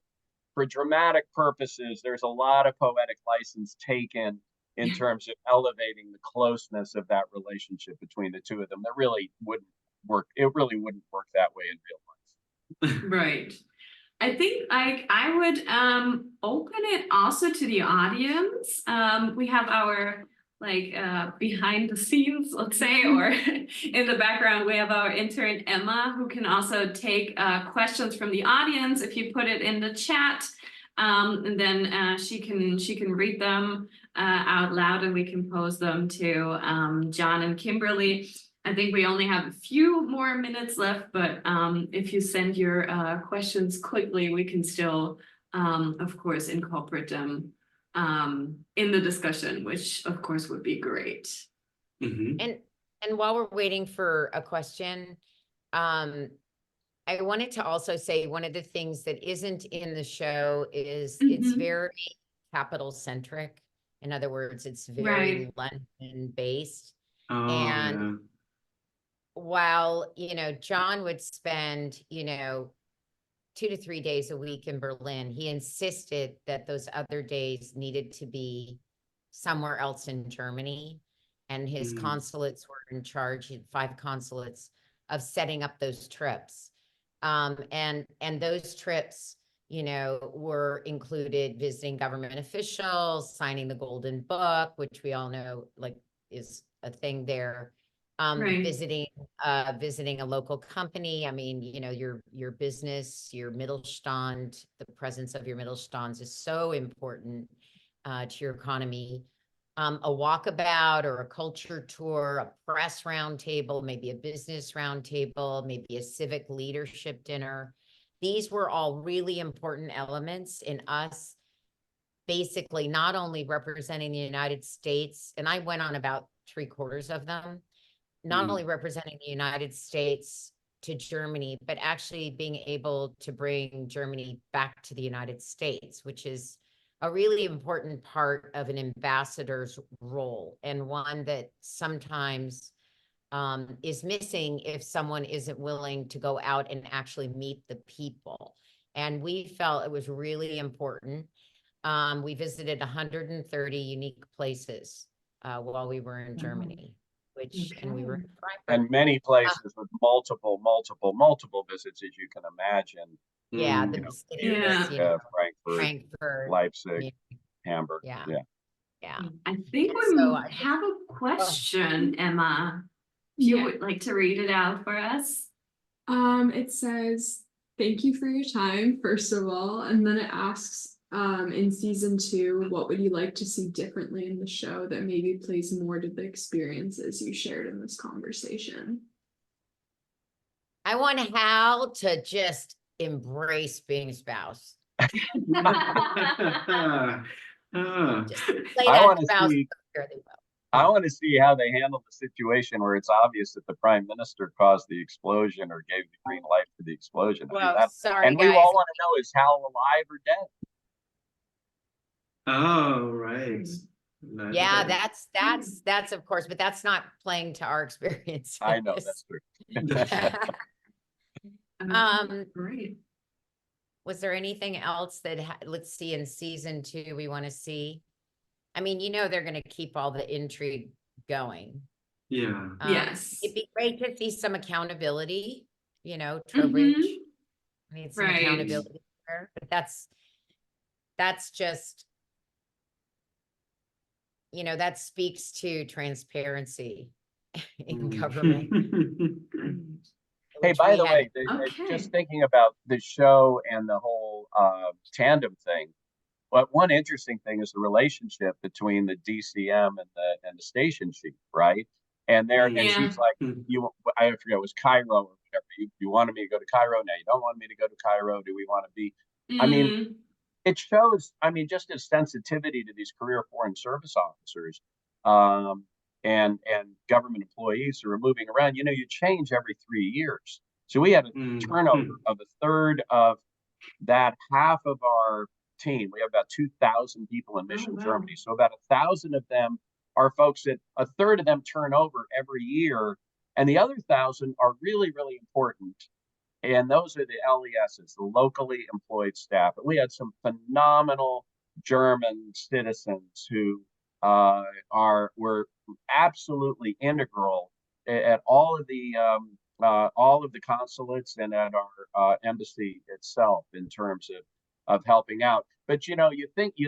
for dramatic purposes, there's a lot of poetic license taken in terms of elevating the closeness of that relationship between the two of them. That really wouldn't work. It really wouldn't work that way in real life. Right. I think I would open it also to the audience. We have our behind the scenes, let's say, or in the background, we have our intern Emma, who can also take questions from the audience if you put it in the chat, and then she can read them out loud, and we can pose them to John and Kimberly. I think we only have a few more minutes left, but if you send your questions quickly, we can still, of course, incorporate them in the discussion, which of course would be great. And while we're waiting for a question, I wanted to also say one of the things that isn't in the show is it's very capital centric. In other words, it's very London based. While, John would spend, 2 to 3 days a week in Berlin, he insisted that those other days needed to be somewhere else in Germany. And his consulates were in charge, 5 consulates, of setting up those trips. And those trips, were included visiting government officials, signing the Golden Book, which we all know like is a thing there. Right. Visiting a local company. I mean, your business, your Mittelstand, the presence of your Mittelstands is so important to your economy. A walkabout or a culture tour, a press roundtable, maybe a business roundtable, maybe a civic leadership dinner. These were all really important elements in us basically not only representing the United States, and I went on about 3/4 of them, not only representing the United States to Germany, but actually being able to bring Germany back to the United States, which is a really important part of an ambassador's role, and one that sometimes is missing if someone isn't willing to go out and actually meet the people. And we felt it was really important. We visited 130 unique places while we were in Germany. And we were in Frankfurt. And many places with multiple visits, as you can imagine. Yeah, You the know, cities, Munich, Frankfurt, Frankfurt, Leipzig, Munich. Hamburg. Yeah. Yeah. Yeah. I think And we so I have a question, Emma. If you would like to read it out for us. It says, thank you for your time, first of all. And then it asks, in season 2, what would you like to see differently in the show that maybe plays more to the experiences you shared in this conversation? I want Hal to just embrace being a spouse. Just play that spouse fairly well. I want to see how they handle the situation where it's obvious that the prime minister caused the explosion or gave the green light for the explosion. Well, sorry, and guys. we all want to know, is Hal alive or dead? Oh, right. Yeah, that's of course, but that's not playing to our experience. I know, that's true. Great. Was there anything else that, let's see, in season 2 we want to see? I mean, they're going to keep all the intrigue going. Yeah. Yes. It'd be great to see some accountability, Trowbridge needs some accountability there, but that's just, that speaks to transparency in government. Hey, by the way, Okay. just thinking about the show and the whole tandem thing, but one interesting thing is the relationship between the DCM and the station chief, right? And and she's like, I forget, it was Cairo or whatever. You wanted me to go to Cairo, now you don't want me to go to Cairo. Do we want to be? I mean, it shows, just a sensitivity to these career foreign service officers and government employees who are moving around. You change every 3 years. So we had a turnover of a third of that. Half of our team, we have about 2,000 people in Mission, Germany. So about 1,000 of them are folks that a third of them turn over every year. And the other 1,000 are really, really important. And those are the LESs, the locally employed staff. And we had some phenomenal German citizens who were absolutely integral at all of the consulates and at our embassy itself in terms of helping out. But you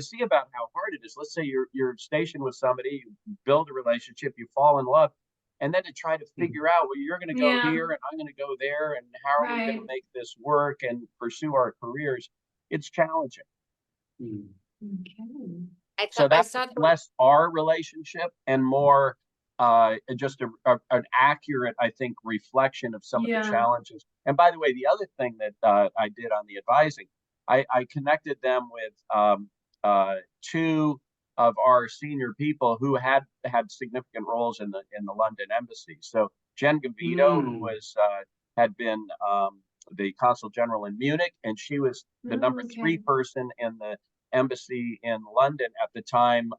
see about how hard it is. Let's say you're stationed with somebody, you build a relationship, you fall in love, and then to try to figure out, well, you're going to go here and I'm going to go there, and how are we going to make this work and pursue our careers? It's challenging. Okay. So that's less our relationship and more just an accurate, I think, reflection of some of the challenges. And by the way, the other thing that I did on the advising, I connected them with 2 of our senior people who had significant roles in the London embassy. So Jen Gavito, who had been the consul general in Munich, and she was the number 3 person in the embassy in London at the time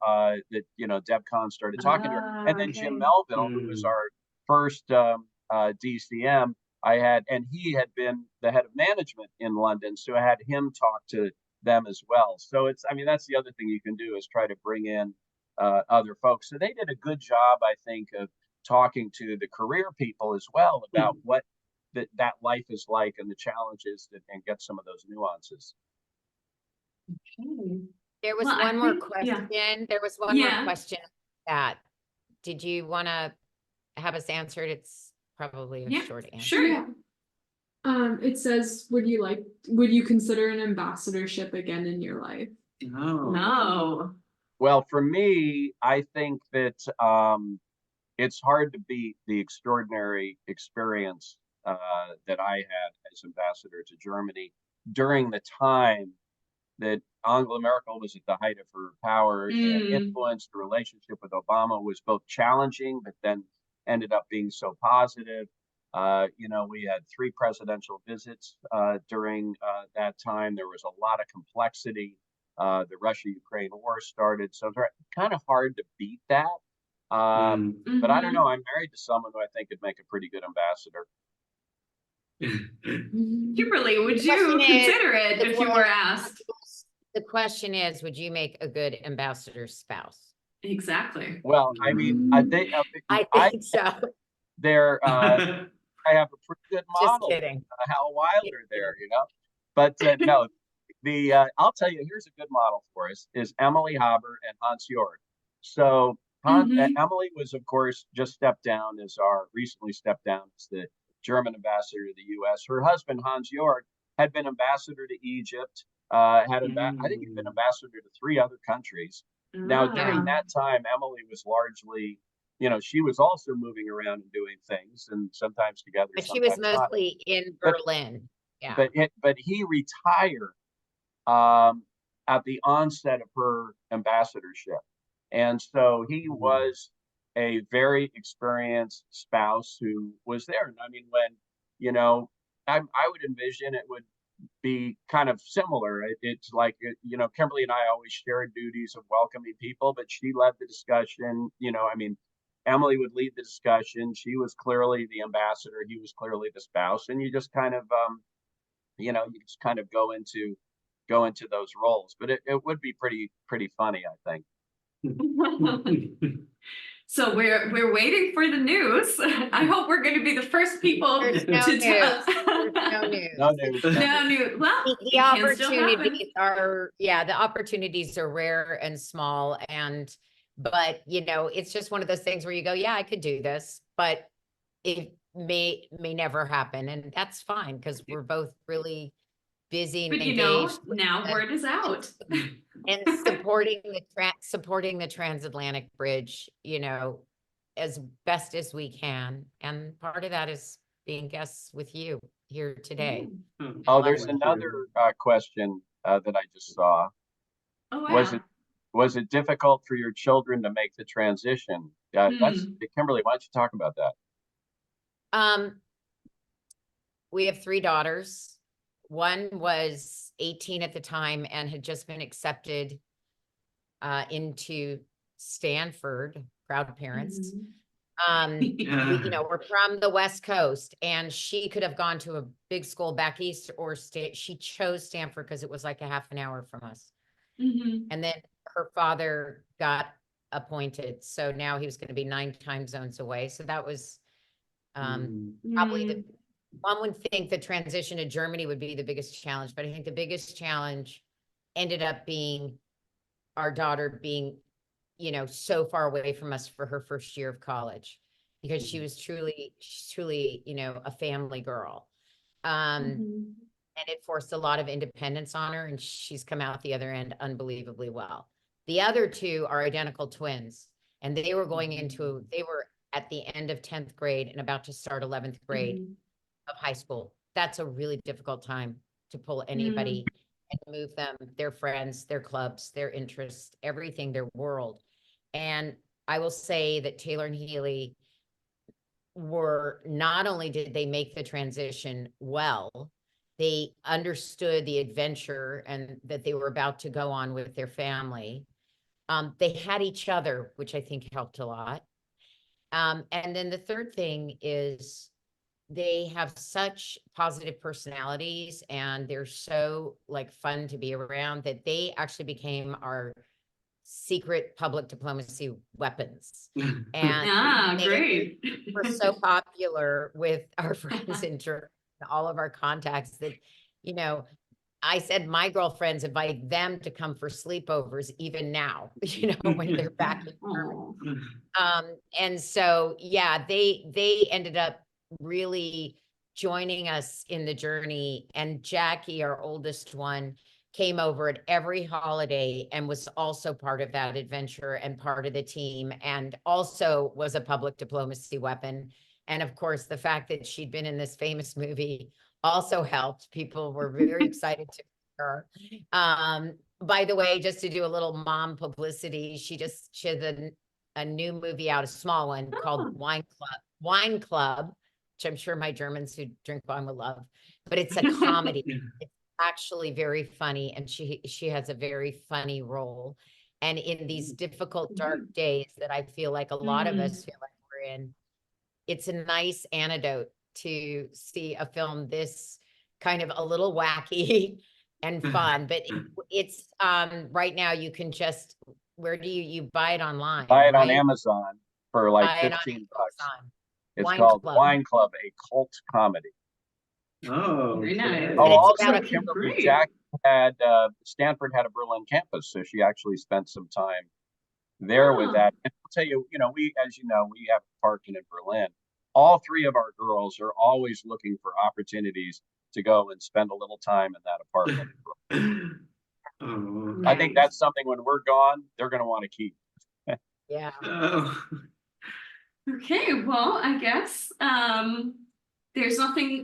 that DevCon started talking to her. And then Jim Melville, who was our first DCM, and he had been the head of management in London, so I had him talk to them as well. So that's the other thing you can do, is try to bring in other folks. So they did a good job, I think, of talking to the career people as well about what that life is like and the challenges and get some of those nuances. There was Well, I one more think- yeah. question. There was one more Yeah. question that, did you want to have us answered? It's probably a Yeah, short answer. sure. Yeah. It says, would you consider an ambassadorship again in your life? No. No. Well, for me, I think that it's hard to beat the extraordinary experience that I had as ambassador to Germany during the time that Angela Merkel was at the height of her power and influence. The relationship with Obama was both challenging, but then ended up being so positive. You know, we had 3 presidential visits during that time. There was a lot of complexity. The Russia-Ukraine war started, so it's kind of hard to beat that. But I don't know. I'm married to someone who I think could make a pretty good ambassador. Kimberly, would you question is- consider it if you were asked? The question is, would you make a good ambassador spouse? Exactly. Well, I mean, I think I think so. I have a pretty good Just model, kidding. Hal Wilder there, you know. But no, I'll tell you, here's a good model for us is Emily Haber and Hans Jörg. So Emily was, of course, just recently stepped down as the German ambassador to the U.S. Her husband, Hans Jörg, had been ambassador to Egypt. I think he'd been ambassador to 3 other countries. Now, during that time, Emily was largely, you know, she was also moving around and doing things, and sometimes together. But she was sometimes not. mostly in Berlin. Yeah. But he retired at the onset of her ambassadorship, and so he was a very experienced spouse who was there. And I mean, when you know, I would envision it would be kind of similar. It's like, you know, Kimberly and I always shared duties of welcoming people, but she led the discussion. You know, I mean, Emily would lead the discussion. She was clearly the ambassador. He was clearly the spouse. And you just kind of, you know, you just kind of go into those roles. But it would be pretty funny, I think. So we're waiting for the news. I hope we're going to be the first people There's no to news. tell. There's no news. No news. No news. Well, The it can still happen. opportunities are, the opportunities are rare and small, but you know, it's just one of those things where you go, yeah, I could do this, but it may never happen, and that's fine because we're both really busy and But you know, engaged now word is out. and supporting the transatlantic bridge, you know, as best as we can, and part of that is being guests with you here today. Oh, there's another question that I just saw. Oh, wow. Was it difficult for your children to make the transition? Kimberly, why don't you talk about that? We have 3 daughters. One was 18 at the time and had just been accepted into Stanford, proud parents. You know, we're from the West Coast, and she could have gone to a big school back east or she chose Stanford because it was like a half an hour from us. And then her father got appointed, so now he was going to be 9 time zones away. So that was probably one would think the transition to Germany would be the biggest challenge, but I think the biggest challenge ended up being our daughter being, you know, so far away from us for her first year of college, because she's truly, you know, a family girl. And it forced a lot of independence on her, and she's come out the other end unbelievably well. The other 2 are identical twins, and they were at the end of 10th grade and about to start 11th grade of high school. That's a really difficult time to pull anybody and move them, their friends, their clubs, their interests, everything, their world. And I will say that Taylor and Healy were, not only did they make the transition well, they understood the adventure and that they were about to go on with their family. They had each other, which I think helped a lot. And then the third thing is they have such positive personalities, and they're so like fun to be around, that they actually became our secret public diplomacy weapons. And great. we're so popular with our friends in Germany, all of our contacts, that, you know, I said my girlfriends invite them to come for sleepovers even now, you know, when they're back in Germany. And so, yeah, they ended up really joining us in the journey. And Jackie, our oldest one, came over at every holiday and was also part of that adventure and part of the team, and also was a public diplomacy weapon. And of course, the fact that she'd been in this famous movie also helped. People were very excited to meet her. By the way, just to do a little mom publicity, she had a new movie out, a small one called Wine Club, which I'm sure my Germans who drink wine will love, but it's a comedy. It's actually very funny, and she has a very funny role. And in these difficult, dark days that I feel like a lot of us feel like we're in, it's a nice antidote to see a film this kind of a little wacky and fun. But it's right now you can just, where do you buy it online? Buy it on right? Amazon for like Buy it on $15. Amazon. It's Wine called Club. Wine Club, a cult comedy. Oh, Very nice. Oh, And it's also, about Kimberly, great. Jack had Stanford had a Berlin campus, so she actually spent some time there with that. And I'll tell you, we, as you know, we have a apartment in Berlin. All three of our girls are always looking for opportunities to go and spend a little time in that apartment in Berlin. Oh. I think that's something when we're gone, they're going to want to keep. Yeah. Oh. Okay, well, I guess there's nothing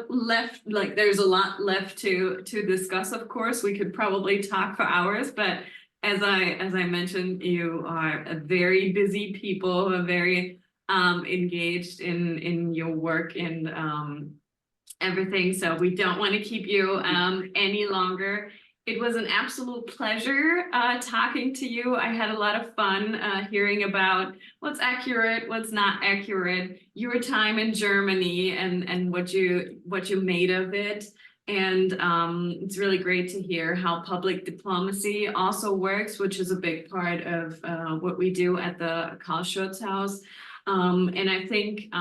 left, like there's a lot left to discuss, of course. We could probably talk for hours, but as I mentioned, you are a very busy people who are very engaged in your work and everything. So we don't want to keep you any longer. It was an absolute pleasure talking to you. I had a lot of fun hearing about what's accurate, what's not accurate, your time in Germany and what you made of it. And it's really great to hear how public diplomacy also works, which is a big part of what we do at the Carl-Schurz-Haus. And I think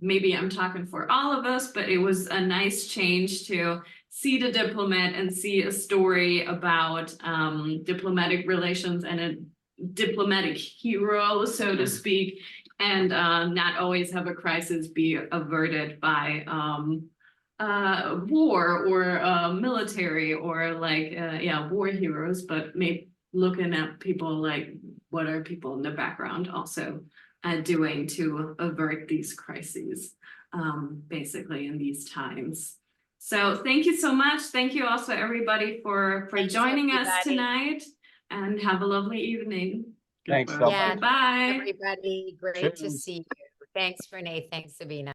maybe I'm talking for all of us, but it was a nice change to see the Diplomat and see a story about diplomatic relations and a diplomatic hero, so to speak, and not always have a crisis be averted by war or military or like war heroes, but maybe looking at people like what are people in the background also doing to avert these crises, basically in these times. So thank you so much. Thank you also everybody for joining us tonight, and have a lovely evening. Thanks so much. Yeah, Bye. everybody, great to Cheers. see you. Thanks, Renee. Thanks, Sabina.